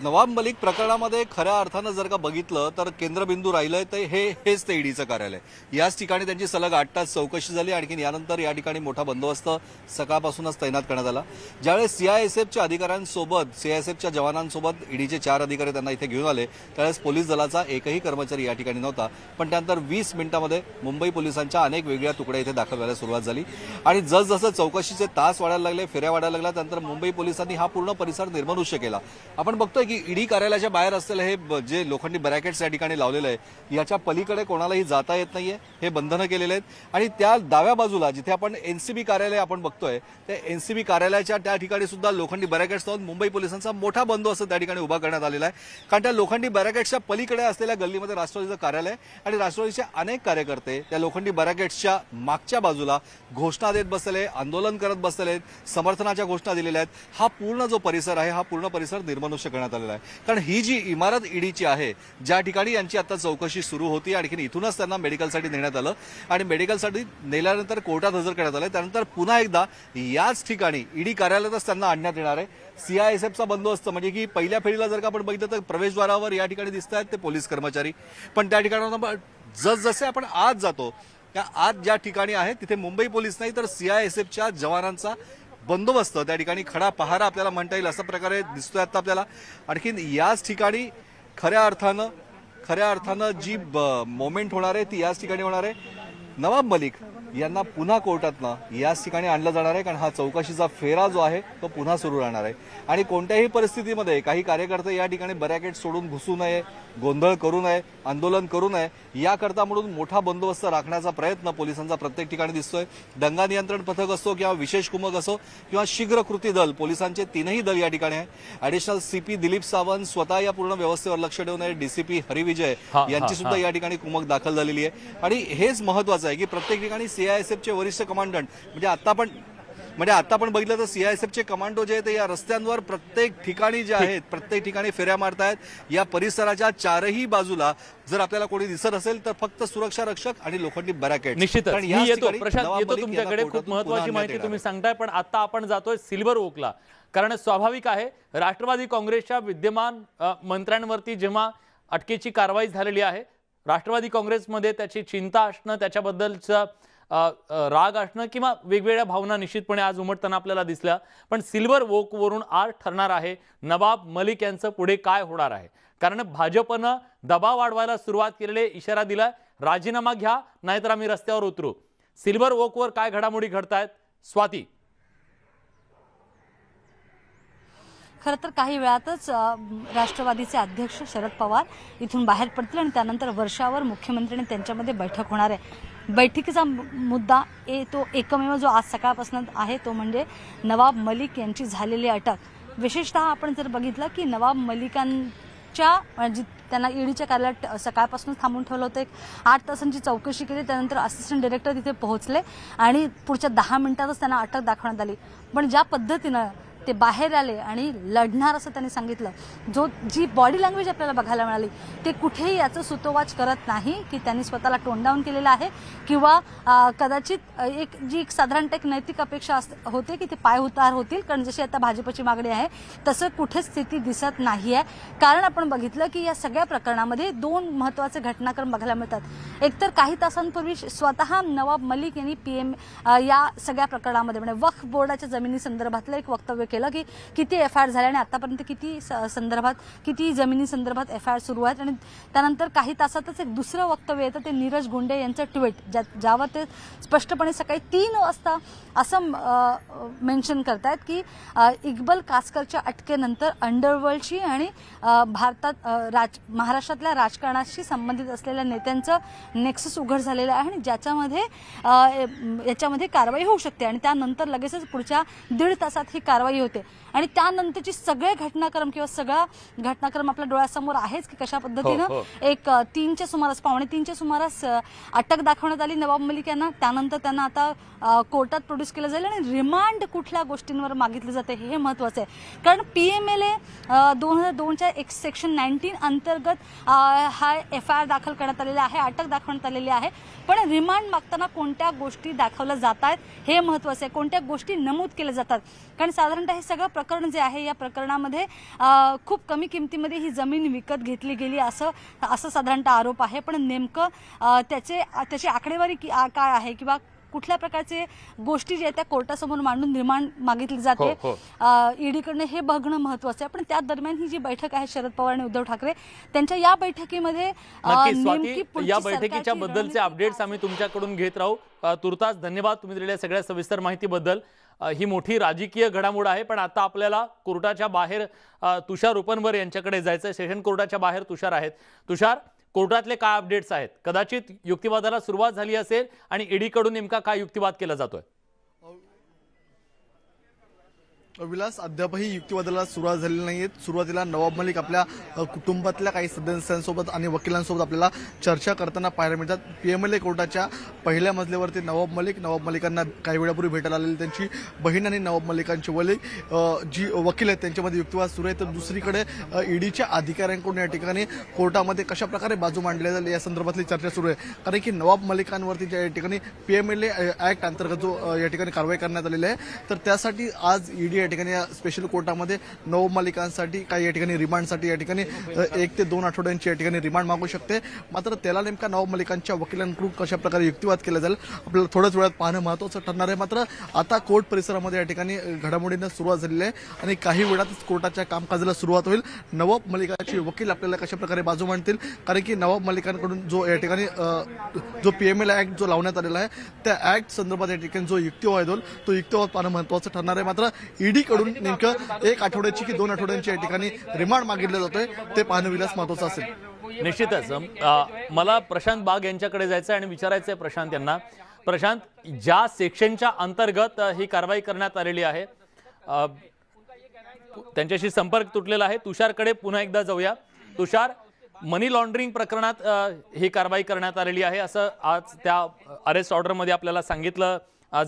B: नवाब मलिक प्रकरणामध्ये खऱ्या अर्थानं जर का बघितलं तर केंद्रबिंदू राहिलंय तर हेच ते ईडीचं कार्यालय. याच ठिकाणी त्यांची सलग 8 तास चौकशी झाली. आणखी यानंतर या ठिकाणी मोठा बंदोबस्त सकाळपासूनच तैनात करण्यात आला. ज्यावेळेस सीआयएसएफच्या अधिकाऱ्यांसोबत, सीआयएसएफच्या जवानांसोबत ईडीचे 4 अधिकारी त्यांना इथे घेऊन आले, त्यावेळेस पोलीस दलाचा एकही कर्मचारी या ठिकाणी नव्हता. पण त्यानंतर 20 मिनिटांमध्ये मुंबई पोलिसांच्या अनेक वेगळ्या तुकड्या इथे दाखल व्हायला सुरुवात झाली. आणि जसजसं चौकशीचे तास वाढायला लागले, फेऱ्या वाढायला लागल्या, त्यानंतर मुंबई पोलिसांनी हा पूर्ण परिसर निर्मनुष्य केला. आपण बघतोय की ईडी कार्यालयाच्या बाहेर असलेलं हे जे लोखंडी बॅरिकेड्स या ठिकाणी लावलेलं आहे याच्या पलीकडे कोणालाही जाता येत नाहीये, हे बंधनं केलेले आहेत। आणि त्या डाव्या बाजूला जिथे आपण एनसीबी कार्यालय आपण बघतोय त्या एनसीबी कार्यालयाच्या त्या ठिकाणी सुद्धा लोखंडी बॅरिकेड्स लावून मुंबई पोलिसांचा मोठा बंदोबस्त त्या ठिकाणी उभा करण्यात आलेला आहे। कारण त्या लोखंडी बॅरिकेड्सच्या पलीकडे असलेल्या गल्लीमध्ये राष्ट्रवादीचं कार्यालय आणि राष्ट्रवादीचे अनेक कार्यकर्ते त्या लोखंडी बॅरिकेड्सच्या मागच्या बाजूला घोषणा देत बसलेले, आंदोलन करत बसलेले, समर्थनाच्या घोषणा दिलेल्या आहेत। हा पूर्ण जो परिसर आहे हा पूर्ण परिसर निर्मनुष्य करण्यात आलेला आहे। कारण ही जी इमारत ईडीची आहे ज्या ठिकाणी यांची आता चौकशी सुरू होती, आणखी इथूनच त्यांना मेडिकलसाठी नेण्यात आलं आणि मेडिकलसाठी नेल्यानंतर कोर्टात हजर करण्यात आलं। त्यानंतर पुन्हा एकदा याच ठिकाणी ईडी कार्यालयातच त्यांना आणण्यात येणार आहे। सीआयएसएफचा बंदोबस्त म्हणजे की पहिल्या फेरीला जर का आपण बघितलं तर प्रवेशद्वारावर या ठिकाणी दिसत आहेत ते पोलीस कर्मचारी, पण त्या ठिकाणावर जसजसे आपण आत जातो त्या आत ज्या ठिकाणी आहे तिथे मुंबई पोलीस नाही तर सीआयएसएफच्या जवानांचा बंदोबस्त त्या ठिकाणी खडा पहारा आपल्याला म्हणता येईल अशा प्रकारे दिसतोय आता आपल्याला। आणखीन याच ठिकाणी खऱ्या अर्थानं जी मोमेंट होणार आहे ती याच ठिकाणी होणार आहे। नवाब मलिक यांना पुन्हा कोर्टातनं याच ठिकाणी आणलं जाणार आहे, कारण हा चौकशीचा फेरा जो आहे तो पुन्हा सुरू राहणार आहे। आणि कोणत्याही परिस्थितीमध्ये काही कार्यकर्ते या ठिकाणी बॅरिकेड सोडून घुसू नये, गोंधळ करू नये, आंदोलन करू नये याकरता म्हणून मोठा बंदोबस्त राखण्याचा प्रयत्न पोलिसांचा प्रत्येक ठिकाणी दिसतोय। दंगा नियंत्रण पथक असो किंवा विशेष कुमक असो किंवा शीघ्र कृती दल, पोलिसांचे तीनही दल या ठिकाणी आहे। ॲडिशनल सीपी दिलीप सावंत स्वतः या पूर्ण व्यवस्थेवर लक्ष ठेवून आहे। डीसीपी हरिविजय यांची सुद्धा या ठिकाणी कुमक दाखल झालेली आहे। आणि हेच महत्वाचं आहे की प्रत्येक ठिकाणी सीआयएसएफचे वरिष्ठ कमांडंट म्हणजे आता आपण बघितलं तर सीआयएसएफचे कमांडो जे आहेत या रस्त्यांवर प्रत्येक ठिकाणी जे आहेत प्रत्येक ठिकाणी फेऱ्या मारतायत। या परिसराच्या चारही बाजूला जर आपल्याला कोणी दिसत असेल तर फक्त सुरक्षा रक्षक आणि लोखंडी बॅरिकेड।
A: निश्चितच मी येतो प्रशांत, येतो तुमच्याकडे। खूप महत्त्वाची माहिती तुम्ही सांगताय, पण आता आपण जातोय सिल्वर ओकला, कारण स्वाभाविक आहे राष्ट्रवादी काँग्रेसच्या विद्यमान मंत्र्यांवरती जेव्हा अटकेची कारवाई झालेली आहे, राष्ट्रवादी काँग्रेसमध्ये त्याची चिंता असणं, त्याच्याबद्दलचं राग असणं किंवा वेगवेगळ्या भावना निश्चितपणे आज उमटताना आपल्याला दिसल्या। पण सिल्वर वोकवरून आज ठरणार आहे नवाब मलिक यांचं पुढे काय होणार आहे, कारण भाजपनं दबाव वाढवायला सुरुवात केलेले इशारा दिलाय, राजीनामा घ्या नाहीतर आम्ही रस्त्यावर उतरू। सिल्वर वोकवर काय घडामोडी घडतायत स्वाती?
P: खरं तर काही वेळातच राष्ट्रवादीचे अध्यक्ष शरद पवार इथून बाहेर पडतील आणि त्यानंतर वर्षावर मुख्यमंत्री आणि त्यांच्यामध्ये बैठक होणार आहे। बैठकीचा मुद्दा तो एकमेव जो आज सकाळपासून आहे तो म्हणजे नवाब मलिक यांची झालेली अटक। विशेषतः आपण जर बघितलं की नवाब मलिकांच्या त्यांना ईडीच्या कार्यालयात सकाळपासूनच थांबून ठेवलं होतं। 8 तासांची चौकशी केली, त्यानंतर असिस्टंट डायरेक्टर तिथे पोहोचले आणि पुढच्या 10 मिनिटातच त्यांना अटक दाखवण्यात आली। पण ज्या पद्धतीनं ते बाहेर आले आणि लढणार असं त्यांनी सांगितलं, जी बॉडी लँग्वेज आपल्याला बघायला मिळाली ते कुठेही याचं सुतोवाच करत नाही की त्यांनी स्वतःला टोन डाऊन केलेलं आहे किंवा कदाचित एक साधारणतः एक नैतिक अपेक्षा होते की ते पाय उतार होतील, कारण जशी आता भाजपची मागणी आहे तसं कुठेच स्थिती दिसत नाही आहे। कारण आपण बघितलं की या सगळ्या प्रकरणामध्ये 2 महत्त्वाचे घटनाक्रम बघायला मिळतात। एकतर काही तासांपूर्वी स्वतः नवाब मलिक यांनी पीएम या सगळ्या प्रकरणामध्ये म्हणजे वक्फ बोर्डाच्या जमिनी संदर्भातलं एक वक्तव्य केलं की किती एफआयआर झाले आणि आतापर्यंत किती जमिनी संदर्भात एफआयआर सुरू आहेत। आणि त्यानंतर काही तासातच एक दुसरं वक्तव्य येतं ते नीरज गुंडे यांचं ट्विट, ज्यावर ते स्पष्टपणे सकाळी 3 वाजता असं मेन्शन करतायत की इक्बल कासकरच्या अटकेनंतर अंडरवर्ल्डशी आणि महाराष्ट्रातल्या राजकारणाशी संबंधित असलेल्या नेत्यांचं नेक्सस उघड झालेलं आहे आणि याच्यामध्ये कारवाई होऊ शकते। आणि त्यानंतर लगेचच पुढच्या 1.5 तासात ही कारवाई होते आणि त्यानंतरची सगळे घटनाक्रम किंवा सगळा घटनाक्रम आपल्या डोळ्यासमोर आहेच की कशा पद्धतीनं एक 3च्या सुमारास 2:45च्या सुमारास अटक दाखवण्यात आली नवाब मलिक यांना। त्यानंतर त्यांना आता कोर्टात प्रोड्यूस केलं जाईल आणि रिमांड कुठल्या गोष्टींवर मागितले जाते हे महत्त्वाचं आहे। कारण PMLA 2002च्या सेक्शन 19 अंतर्गत हा एफआयआर दाखल करण्यात आलेला आहे, अटक दाखवण्यात आलेली आहे। पण रिमांड मागताना कोणत्या गोष्टी दाखवल्या जात आहेत हे महत्त्वाचं आहे, कोणत्या गोष्टी नमूद केल्या जातात। कारण साधारणतः हे सगळं प्रकरण जे आहे या प्रकरणामध्ये खूप कमी किमतीमध्ये ही जमीन विकत घेतली गेली असं साधारणतः आरोप आहे। पण नेमकं त्याची आकडेवारी काय आहे किंवा कुठल्या प्रकारचे गोष्टी ज्या त्या कोर्टासमोर मांडून रिमांड मागितली जाते ईडीकडनं हे बघणं महत्त्वाचं आहे। पण त्या दरम्यान ही जी बैठक आहे शरद पवार आणि उद्धव ठाकरे त्यांच्या या बैठकीमध्ये
A: या बैठकीच्या बद्दलचे अपडेट्स आम्ही तुमच्याकडून घेत राहू। तुर्तास धन्यवाद तुम्ही दिलेल्या सगळ्या सविस्तर माहितीबद्दल। ही मोठी राजकीय घडामोड आहे। पण आता आपल्याला कोर्टाच्या बाहेर तुषार उपनवर यांच्याकडे जायचं आहे। सेशन कोर्टाच्या बाहेर तुषार आहेत। तुषार, कोर्टातले काय अपडेट्स आहेत? कदाचित युक्तिवादाला सुरुवात झाली असेल आणि ईडी कडून नेमका काय युक्तिवाद केला जातोय?
Q: विलास, अद्यापही युक्तिवादाला सुरुवात झालेली नाहीये। सुरुवातीला नवाब मलिक आपल्या कुटुंबातल्या काही सदस्यांसोबत आणि वकिलांसोबत आपल्याला चर्चा करताना पाहायला मिळतात। पीएमएलए कोर्टाच्या पहिल्या मजल्यावरती नवाब मलिकांना काही वेळापूर्वी भेटायला आलेली त्यांची बहीण आणि नवाब मलिकांची वडील जी वकील आहेत त्यांच्यामध्ये युक्तिवाद सुरू आहे। तर दुसरीकडे ईडीच्या अधिकाऱ्यांकडून या ठिकाणी कोर्टामध्ये कशा प्रकारे बाजू मांडल्या जाईल या संदर्भातली चर्चा सुरू आहे। कारण की नवाब मलिकांवरती ज्या ठिकाणी पीएमएलए ऍक्ट अंतर्गत जो या ठिकाणी कारवाई करण्यात आलेली आहे, तर त्यासाठी आज ईडी या ठिकाणी स्पेशल कोर्टामध्ये नवाब मलिकांसाठी काही या ठिकाणी रिमांडसाठी या ठिकाणी 1 ते 2 आठवड्यांची या ठिकाणी रिमांड मागू शकते। मात्र त्याला नेमका नवाब मलिकांच्या वकिलांकडून कशा प्रकारे युक्तिवाद केला जाईल आपल्याला थोड्याच वेळात पाहणं महत्त्वाचं ठरणार आहे। मात्र आता कोर्ट परिसरामध्ये या ठिकाणी घडामोडींना सुरुवात झालेली आहे आणि काही वेळातच कोर्टाच्या कामकाजाला सुरुवात होईल। नवाब मलिकांचे वकील आपल्याला कशा प्रकारे बाजू मांडतील, कारण की नवाब मलिकांकडून जो या ठिकाणी जो पीएमएलए ऍक्ट जो लावण्यात आलेला आहे त्या ऍक्ट संदर्भात या ठिकाणी जो युक्तिवाद होईल तो युक्तिवाद पाहणं महत्त्वाचं ठरणार आहे। मात्र ईडी कडून नेमकं 1 आठवड्याची की 2 आठवड्यांची या ठिकाणी रिमांड मागितलं जातोय ते पाहणं विलास महत्त्वाचं असेल।
A: निश्चितच मला प्रशांत बाग यांच्याकडे जायचं आणि विचारायचं आहे प्रशांत यांना। प्रशांत, ज्या सेक्शनच्या अंतर्गत ही कारवाई करण्यात आलेली आहे त्यांच्याशी संपर्क तुटलेला आहे। तुषारकडे पुन्हा एकदा जाऊया। तुषार, मनी लॉन्ड्रिंग प्रकरणात ही कारवाई करण्यात आलेली आहे असं आज त्या अरेस्ट ऑर्डरमध्ये आपल्याला सांगितलं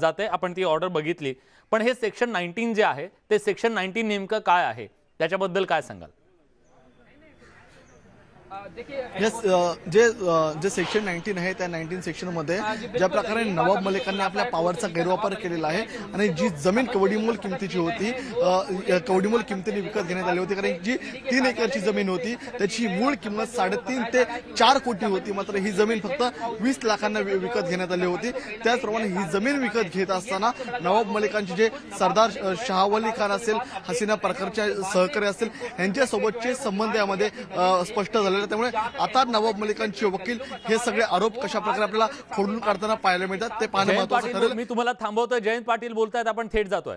A: जाते। आपण ती ऑर्डर बघितली, पण हे सेक्शन 19 जे आहे ते सेक्शन 19 नेमकं काय आहे त्याच्याबद्दल काय सांगाल?
Q: जे सेक्शन 19 आहे त्या 19 सेक्शनमध्ये ज्या प्रकारे नवाब मलिकांनी आपल्या पॉवरचा गैरवापर केलेला आहे आणि जी जमीन कवडीमोल किमतीची होती, कवडीमोल किमतीने विकत घेण्यात आली होती, कारण जी 3 एकरची जमीन होती त्याची मूळ किंमत 3.5 ते 4 कोटी होती। मात्र ही जमीन फक्त 20 लाखांना विकत घेण्यात आली होती। त्याचप्रमाणे ही जमीन विकत घेत असताना नवाब मलिकांचे जे सरदार शाहवली खान असेल, हसीना प्रकारचे सहकारी असतील यांच्यासोबतचे संबंध यामध्ये स्पष्ट झाले। त्यामुळे आता नवाब मलिकांचे वकील हे सगळे आरोप कशा प्रकारे आपल्याला खोडून काढताना पाहायला मिळतात ते पाहणं महत्त्वाचं ठरेल।
A: मी तुम्हाला थांबवतोय। जयंत पाटील बोलतायत, आपण थेट जातोय।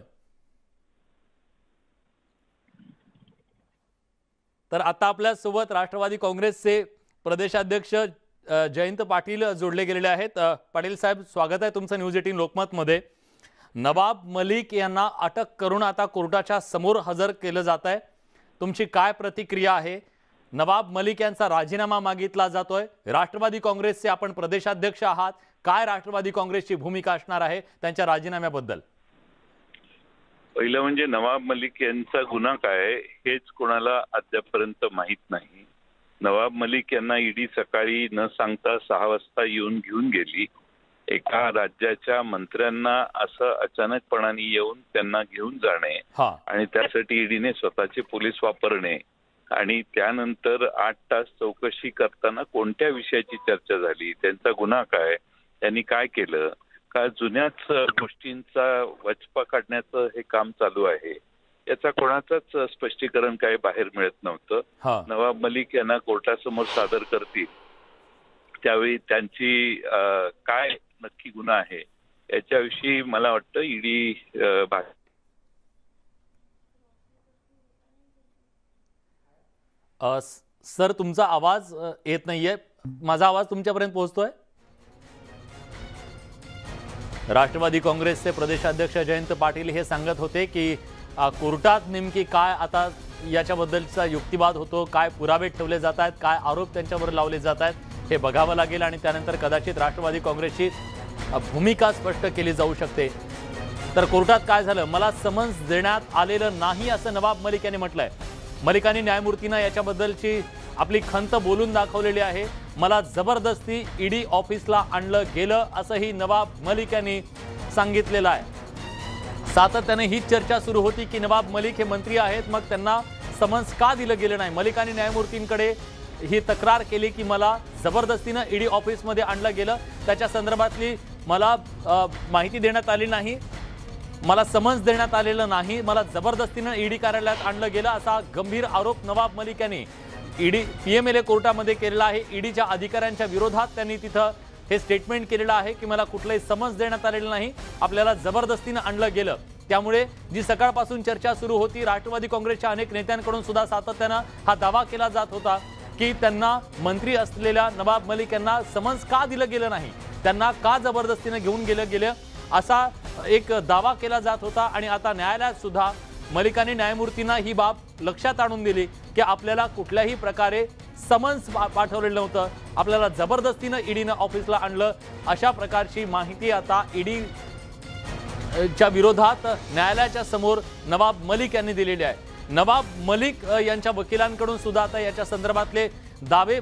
A: तर आता आपल्या सोबत राष्ट्रवादी काँग्रेसचे प्रदेशाध्यक्ष जयंत पाटील जोडले गेलेले आहेत। पाटील साहेब, स्वागत आहे तुमचं न्यूज 18 लोकमत मध्ये। नवाब मलिक यांना अटक करून आता कोर्टाच्या समोर हजर केलं जात आहे, तुमची काय प्रतिक्रिया आहे? नवाब मलिक यांचा राजीनामा मागितला जातोय। राष्ट्रवादी काँग्रेसचे आपण प्रदेशाध्यक्ष आहात, काय राष्ट्रवादी काँग्रेसची भूमिका असणार आहे त्यांच्या राजीनाम्याबद्दल?
R: पहिलं म्हणजे नवाब मलिक यांचा गुन्हा काय हेच कोणाला अद्यापर्यंत माहीत नाही। नवाब मलिक यांना ईडी सकाळी न सांगता 6 वाजता येऊन घेऊन गेली। एका राज्याच्या मंत्र्यांना असं अचानकपणाने येऊन त्यांना घेऊन जाणे आणि त्यासाठी ईडीने स्वतःचे पोलीस वापरणे आणि त्यानंतर 8 तास चौकशी करताना कोणत्या विषयाची चर्चा झाली, त्यांचा गुन्हा काय, त्यांनी काय केलं, का जुन्याच गोष्टींचा वचपा काढण्याचं हे काम चालू आहे, याचा कोणाचाच स्पष्टीकरण काय बाहेर मिळत नव्हतं। नवाब मलिक यांना कोर्टासमोर सादर करतील त्यावेळी त्यांची काय नक्की गुन्हा आहे याच्याविषयी मला वाटतं ईडी
A: सर, तुमचा आवाज येत नाहीये, माझा आवाज तुमच्यापर्यंत पोहोचतोय? राष्ट्रवादी काँग्रेसचे प्रदेशाध्यक्ष जयंत पाटील हे सांगत होते की कोर्टात नेमकी काय आता याच्याबद्दलचा युक्तिवाद होतो, काय पुरावे ठेवले जात आहेत, काय आरोप त्यांच्यावर लावले जात आहेत हे बघावं लागेल आणि त्यानंतर कदाचित राष्ट्रवादी काँग्रेसची भूमिका स्पष्ट केली जाऊ शकते। तर कोर्टात काय झालं, मला समन्स देण्यात आलेलं नाही असं नवाब मलिक यांनी म्हटलंय। मलिकांनी न्यायमूर्तींना याच्याबद्दलची आपली खंत बोलून दाखवलेली आहे। मला जबरदस्ती ईडी ऑफिसला आणलं गेलं असंही नवाब मलिक यांनी सांगितलेलं आहे। सातत्याने ही चर्चा सुरू होती की नवाब मलिक हे मंत्री आहेत, मग त्यांना समन्स का दिलं गेलं नाही? मलिकांनी न्यायमूर्तींकडे ही तक्रार केली की मला जबरदस्तीनं ईडी ऑफिसमध्ये आणलं गेलं, त्याच्या संदर्भातली मला माहिती देण्यात आली नाही, मला समन्स देण्यात आलेलं नाही, मला जबरदस्तीनं ईडी कार्यालयात आणलं गेलं असा गंभीर आरोप नवाब मलिक यांनी पीएमएलए कोर्टामध्ये केलेला आहे। ईडीच्या अधिकाऱ्यांच्या विरोधात त्यांनी तिथं हे स्टेटमेंट केलेलं आहे की मला कुठलंही समन्स देण्यात आलेलं नाही, आपल्याला जबरदस्तीनं आणलं गेलं। त्यामुळे जी सकाळपासून चर्चा सुरू होती, राष्ट्रवादी काँग्रेसच्या अनेक नेत्यांकडून सुद्धा सातत्यानं हा दावा केला जात होता की त्यांना मंत्री असलेल्या नवाब मलिक यांना समन्स का दिलं गेलं नाही, त्यांना का जबरदस्तीनं घेऊन गेलं असा एक दावा केला जात होता। आणि आता न्यायालयात सुद्धा मलिकांनी न्यायमूर्तींना ही बाब लक्षात आणून दिली की आपल्याला कुठल्याही प्रकारे समन्स पाठवलेलं नव्हतं, आपल्याला जबरदस्तीनं ईडीनं ऑफिसला आणलं, अशा प्रकारची माहिती आता ईडी च्या विरोधात न्यायालयाच्या समोर नवाब मलिक यांनी दिलेली आहे। नवाब मलिक यांच्या वकिलांकडून सुद्धा आता याच्या संदर्भातले दावे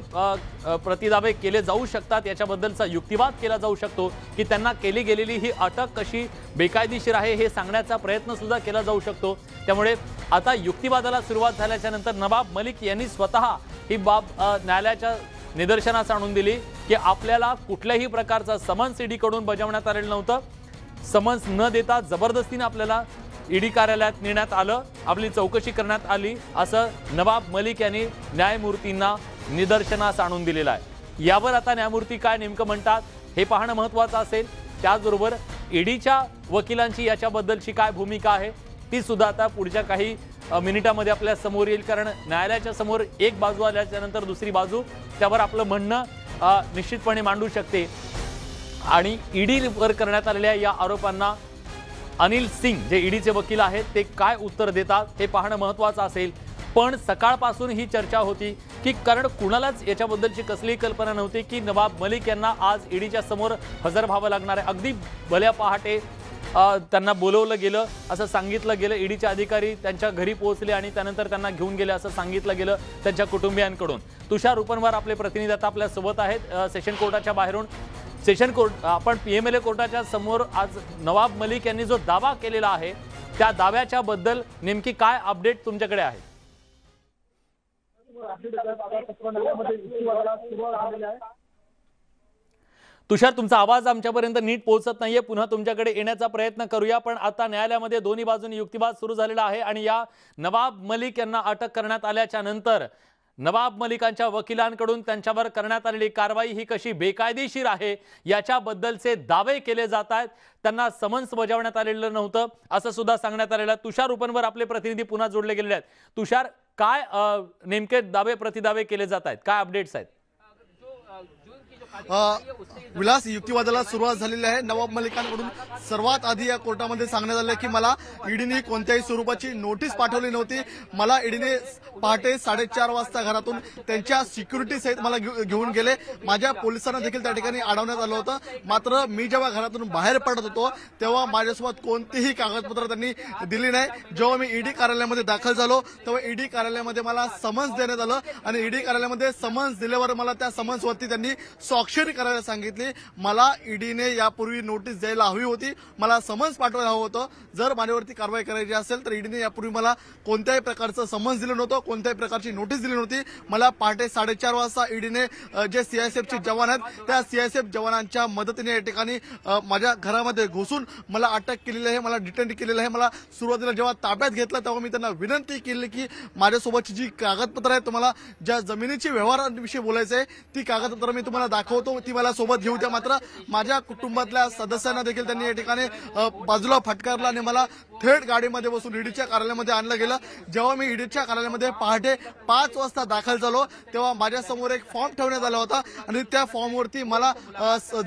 A: प्रतिदावे केले जाऊ शकतात, याच्याबद्दलचा युक्तिवाद केला जाऊ शकतो की त्यांना केली गेलेली ही अटक कशी बेकायदेशीर आहे हे सांगण्याचा प्रयत्न सुद्धा केला जाऊ शकतो। त्यामुळे आता युक्तिवादाला सुरुवात झाल्याच्या नंतर नवाब मलिक यांनी स्वतः ही बाब न्यायालयाच्या निदर्शनास आणून दिली की आपल्याला कुठल्याही प्रकारचा समन्स ईडीकडून बजावण्यात आलेलं नव्हतं, समन्स न देता जबरदस्तीने आपल्याला ईडी कार्यालयात नेण्यात आलं, आपली चौकशी करण्यात आली, असं नवाब मलिक यांनी न्यायमूर्तींना निदर्शनास आणून दिलेलं आहे। यावर आता न्यायमूर्ती काय नेमकं म्हणतात हे पाहणं महत्त्वाचं असेल। त्याचबरोबर ईडीच्या वकिलांची याच्याबद्दलची काय भूमिका आहे ती सुद्धा आता पुढच्या काही मिनिटांमध्ये आपल्या समोर येईल, कारण न्यायालयाच्या समोर एक बाजू आल्याच्या नंतर दुसरी बाजू त्यावर आपलं म्हणणं निश्चितपणे मांडू शकते। आणि ईडीवर करण्यात आलेल्या या आरोपांना अनिल सिंग जे ईडीचे वकील आहेत ते काय उत्तर देतात हे पाहणं महत्त्वाचं असेल। पण सकाळपासून ही चर्चा होती की कारण कुणालाच याच्याबद्दलची कसलीही कल्पना नव्हती की नवाब मलिक यांना आज ईडीच्या समोर हजर व्हावं लागणार आहे। अगदी भल्या पहाटे त्यांना बोलवलं गेलं असं सांगितलं गेलं, ईडीचे अधिकारी त्यांच्या घरी पोहोचले आणि त्यानंतर त्यांना घेऊन गेले असं सांगितलं गेलं त्यांच्या कुटुंबियांकडून। तुषार उपनवार आपले प्रतिनिधी आता आपल्या सोबत आहेत सेशन कोर्टाच्या बाहेरून। सेशन कोर्ट आपण पीएमएलए कोर्टाच्या समोर आज नवाब मलिक यांनी जो दावा केलेला आहे त्या दाव्याच्या बद्दल नेमकी काय अपडेट तुमच्याकडे आहे? तुषार, तुमचा आवाज आमच्यापर्यंत नीट पोहोचत नाहीये, पुन्हा तुमच्याकडे येण्याचा प्रयत्न करूया। पण आता न्यायालयामध्ये दोन्ही बाजूंनी युक्तिवाद सुरू झालेला आहे आणि या नवाब मलिक यांना अटक करण्यात आल्याच्या नंतर नवाब मलिकांच्या वकिलांकडून त्यांच्यावर करण्यात आलेली कारवाई ही कशी बेकायदेशीर आहे याच्याबद्दलचे दावे केले जात आहेत। त्यांना समन्स बजावण्यात आलेलं नव्हतं असं सुद्धा सांगण्यात आलेलं आहे। तुषार उपनवर आपले प्रतिनिधी पुन्हा जोडले गेलेले आहेत। तुषार, काय नेमके दावे प्रतिदावे केले जात आहेत, काय अपडेट्स आहेत?
Q: विलास, युक्तिवादाला सुरुवात झालेली आहे। नवाब मलिकांकडून सर्वात आधी या कोर्टामध्ये सांगण्यात आलं की मला ईडीने कोणत्याही स्वरूपाची नोटीस पाठवली नव्हती, मला ईडीने पहाटे 4:30 वाजता घरातून त्यांच्या सिक्युरिटी सहित मला घेऊन गेले, माझ्या पोलिसांना देखील त्या ठिकाणी अडवण्यात आलं होतं। मात्र मी जेव्हा घरातून बाहेर पडत होतो तेव्हा माझ्यासोबत कोणतीही कागदपत्र त्यांनी दिली नाही। जेव्हा मी ईडी कार्यालयामध्ये दाखल झालो तेव्हा ईडी कार्यालयामध्ये मला समन्स देण्यात आलं आणि ईडी कार्यालयामध्ये समन्स दिल्यावर मला त्या समन्सवरती त्यांनी स्वाक्षरी करायला सांगितली। मला ईडीने यापूर्वी नोटीस द्यायला हवी होती, मला समन्स पाठवायला हवं होतं। जर माझ्यावरती कारवाई करायची असेल तर ईडीने यापूर्वी मला कोणत्याही प्रकारचं समन्स दिलं नव्हतं, कोणत्याही प्रकारची नोटीस दिली नव्हती। मला पहाटे 4:30 वाजता ईडीने जे सीआयएसएफचे जवान आहेत त्या सीआयएसएफ जवानांच्या मदतीने या ठिकाणी माझ्या घरामध्ये घुसून मला अटक केलेली आहे, मला डिटेन केलेलं आहे। मला सुरुवातीला जेव्हा ताब्यात घेतलं तेव्हा मी त्यांना विनंती केली की माझ्यासोबतची जी कागदपत्र आहेत, तुम्हाला ज्या जमिनीची व्यवहारांविषयी बोलायचं आहे ती कागदपत्र मी तुम्हाला दाखवतो, ती मला सोबत घेऊ द्या। मात्र माझ्या कुटुंबातल्या सदस्यांना देखील त्यांनी या ठिकाणी बाजूला फटकारलं आणि मला थेट गाडीमध्ये बसून ईडीच्या कार्यालयामध्ये आणलं गेलं। जेव्हा मी ईडीच्या कार्यालयामध्ये पहाटे 5 वाजता दाखल झालो तेव्हा माझ्यासमोर एक फॉर्म ठेवण्यात आला होता आणि त्या फॉर्मवरती मला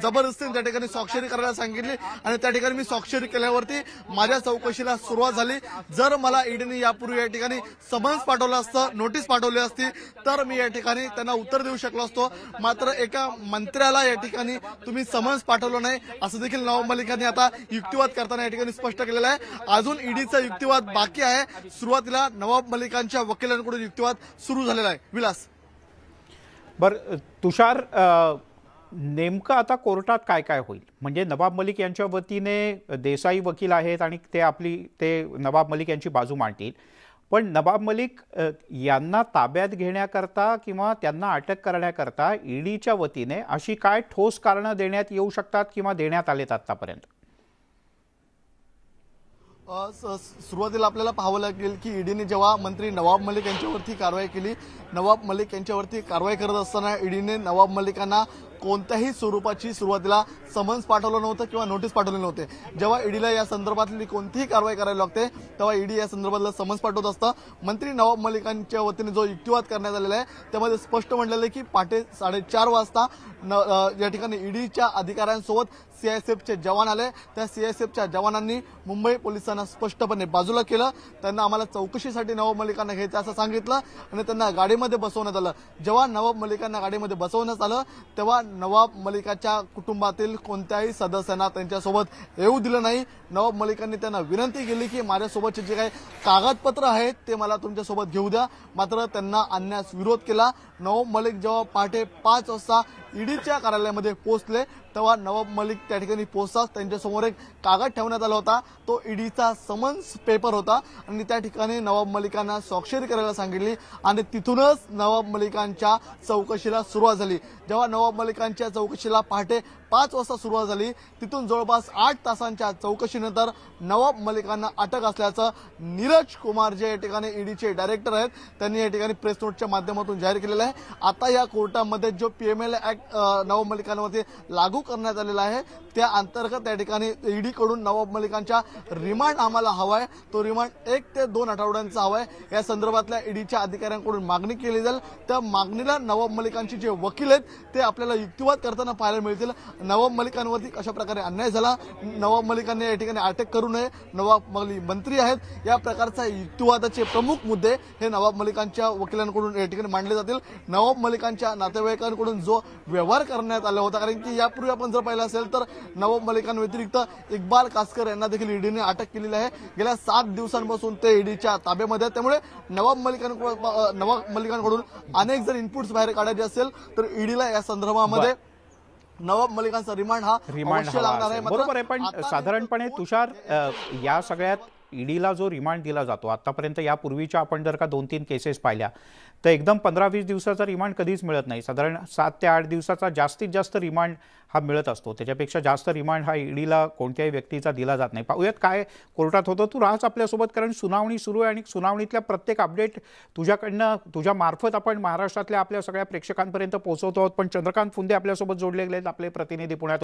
Q: जबरदस्तीने त्या ठिकाणी स्वाक्षरी करायला सांगितली आणि त्या ठिकाणी मी स्वाक्षरी केल्यावरती माझ्या चौकशीला सुरुवात झाली। जर मला ईडीने यापूर्वी या ठिकाणी समन्स पाठवलं असतं, नोटीस पाठवली असती तर मी या ठिकाणी त्यांना उत्तर देऊ शकलो असतो। मात्र एका मंत्र्याला या ठिकाणी तुम्ही समन्स पाठवलं नाही असं देखील नवाब मलिकांनी आता युक्तिवाद करताना या ठिकाणी स्पष्ट केलेलं आहे। अजून ईडीचा युक्तिवाद बाकी आहे। सुरुवातीला नवाब मलिकांच्या वकिलांकडून युक्तिवाद सुरू झालेला आहे। विलास,
S: बरं तुषार, नेमकं आता कोर्टात काय काय होईल? म्हणजे नवाब मलिक यांच्या वतीने देसाई वकील आहेत आणि ते नवाब मलिक यांची बाजू मांडतील, पण नवाब मलिक यांना ताब्यात घेण्याकरता किंवा त्यांना अटक करण्याकरता ईडीच्या वतीने अशी काय ठोस कारणं देण्यात येऊ शकतात किंवा देण्यात आलेत आतापर्यंत?
Q: सुरुवातीला आपल्याला पाहावं लागेल की ईडीने जेव्हा मंत्री नवाब मलिक यांच्यावरती कारवाई केली, नवाब मलिक यांच्यावरती कारवाई करत असताना ईडीने नवाब मलिकांना कोणत्याही स्वरूपाची सुरुवातीला समन्स पाठवलं नव्हतं किंवा नोटीस पाठवले नव्हते. जेव्हा ईडीला या संदर्भातली कोणतीही कारवाई करायला लागते तेव्हा ईडी या संदर्भातलं समन्स पाठवत असतं. मंत्री नवाब मलिकांच्या वतीने जो युक्तिवाद करण्यात आलेला आहे त्यामध्ये स्पष्ट म्हटलेलं आहे की पहाटे 4:30 वाजता या ठिकाणी ईडीच्या अधिकाऱ्यांसोबत सीआयएसएफचे जवान आले. त्या सीआयएसएफच्या जवानांनी मुंबई पोलिसांना स्पष्टपणे बाजूला केलं. त्यांना आम्हाला चौकशीसाठी नवाब मलिकांना घ्यायचं असं सांगितलं आणि त्यांना गाडीमध्ये बसवण्यात आलं. जेव्हा नवाब मलिकांना गाडीमध्ये बसवण्यात आलं तेव्हा नवाब मलिकाच्या कुटुंबातील कोणत्याही सदस्यांना त्यांच्यासोबत येऊ दिलं नाही. नवाब मलिकांनी त्यांना विनंती केली की माझ्यासोबतचे जे काही कागदपत्र आहेत ते मला तुमच्यासोबत घेऊ द्या. मात्र त्यांना आणण्यास विरोध केला. नवाब मलिक जेव्हा पहाटे 5 वाजता ईडीच्या कार्यालयामध्ये पोहोचले तेव्हा नवाब मलिक त्या ठिकाणी पोहोचताच त्यांच्यासमोर एक कागद ठेवण्यात आला होता. तो ईडीचा समन्स पेपर होता आणि त्या ठिकाणी नवाब मलिकांना स्वाक्षरी करायला सांगितली आणि तिथूनच नवाब मलिकांच्या चौकशीला सुरुवात झाली. जेव्हा नवाब मलिकांच्या चौकशीला पहाटे 5 वाजता सुरुवात झाली तिथून जवळपास 8 तासांच्या चौकशीनंतर नवाब मलिकांना अटक असल्याचं नीरज कुमार जे या ठिकाणी ईडीचे डायरेक्टर आहेत त्यांनी या ठिकाणी प्रेस नोटच्या माध्यमातून जाहीर केलेलं आहे. आता या कोर्टामध्ये जो पीएमएलए ऍक्ट नवाब मलिकांवरती लागू करण्यात आलेला आहे त्या अंतर्गत त्या ठिकाणी ईडीकडून नवाब मलिकांच्या रिमांड आम्हाला हवाय. तो रिमांड 1 ते 2 आठवड्यांचा हवाय. या संदर्भातल्या ईडीच्या अधिकाऱ्यांकडून मागणी केली जाईल. त्या मागणीला नवाब मलिकांचे जे वकील आहेत ते आपल्याला युक्तिवाद करताना पाहायला मिळतील. नवाब मलिकांवरती कशा प्रकारे अन्याय झाला, नवाब मलिकांनी या ठिकाणी अटक करू नये, नवाब मलिक मंत्री आहेत, या प्रकारचा युक्तिवादाचे प्रमुख मुद्दे हे नवाब मलिकांच्या वकिलांकडून या ठिकाणी मांडले जातील. नवाब मलिकांच्या नातेवाईकांकडून जो व्यवहार करण्यात आला होता, कारण की यापूर्वी आपण जर पाहिलं असेल तर नवाब मलिकांव्यतिरिक्त इक्बाल कासकर यांना देखील ईडीने अटक केलेली आहे. गेल्या 7 दिवसांपासून ते ईडीच्या ताब्यामध्ये आहेत. त्यामुळे नवाब मलिकांकडून अनेक जर इनपुट्स बाहेर काढायचे असेल तर ईडीला या संदर्भामध्ये नवाब मलिकांचा रिमांड अवश्य लागणार आहे.
S: बरोबर आहे, पण साधारणपणे तुषार या सगळ्यात ईडीला जो रिमांड दिला जातो आतापर्यंत यापूर्वीच्या आपण जर का 2-3 केसेस पाहिल्या तर एकदम 15-20 दिवसाचा रिमांड कधीच मिळत नाही. साधारण 7 ते 8 दिवसाचा जास्तीत जास्त रिमांड हा मिळत असतो. त्याच्यापेक्षा जास्त रिमांड हा ईडीला कोणत्याही व्यक्तीचा दिला जात नाही. पाहूयात काय कोर्टात होतं. तू राहच आपल्यासोबत, कारण सुनावणी सुरू आहे आणि सुनावणीतल्या प्रत्येक अपडेट तुझ्याकडनं तुझ्या मार्फत आपण महाराष्ट्रातल्या आपल्या सगळ्या प्रेक्षकांपर्यंत पोहोचवतो आहोत. पण चंद्रकांत फुंदे आपल्यासोबत जोडले गेलेत, आपले प्रतिनिधी पुण्यात.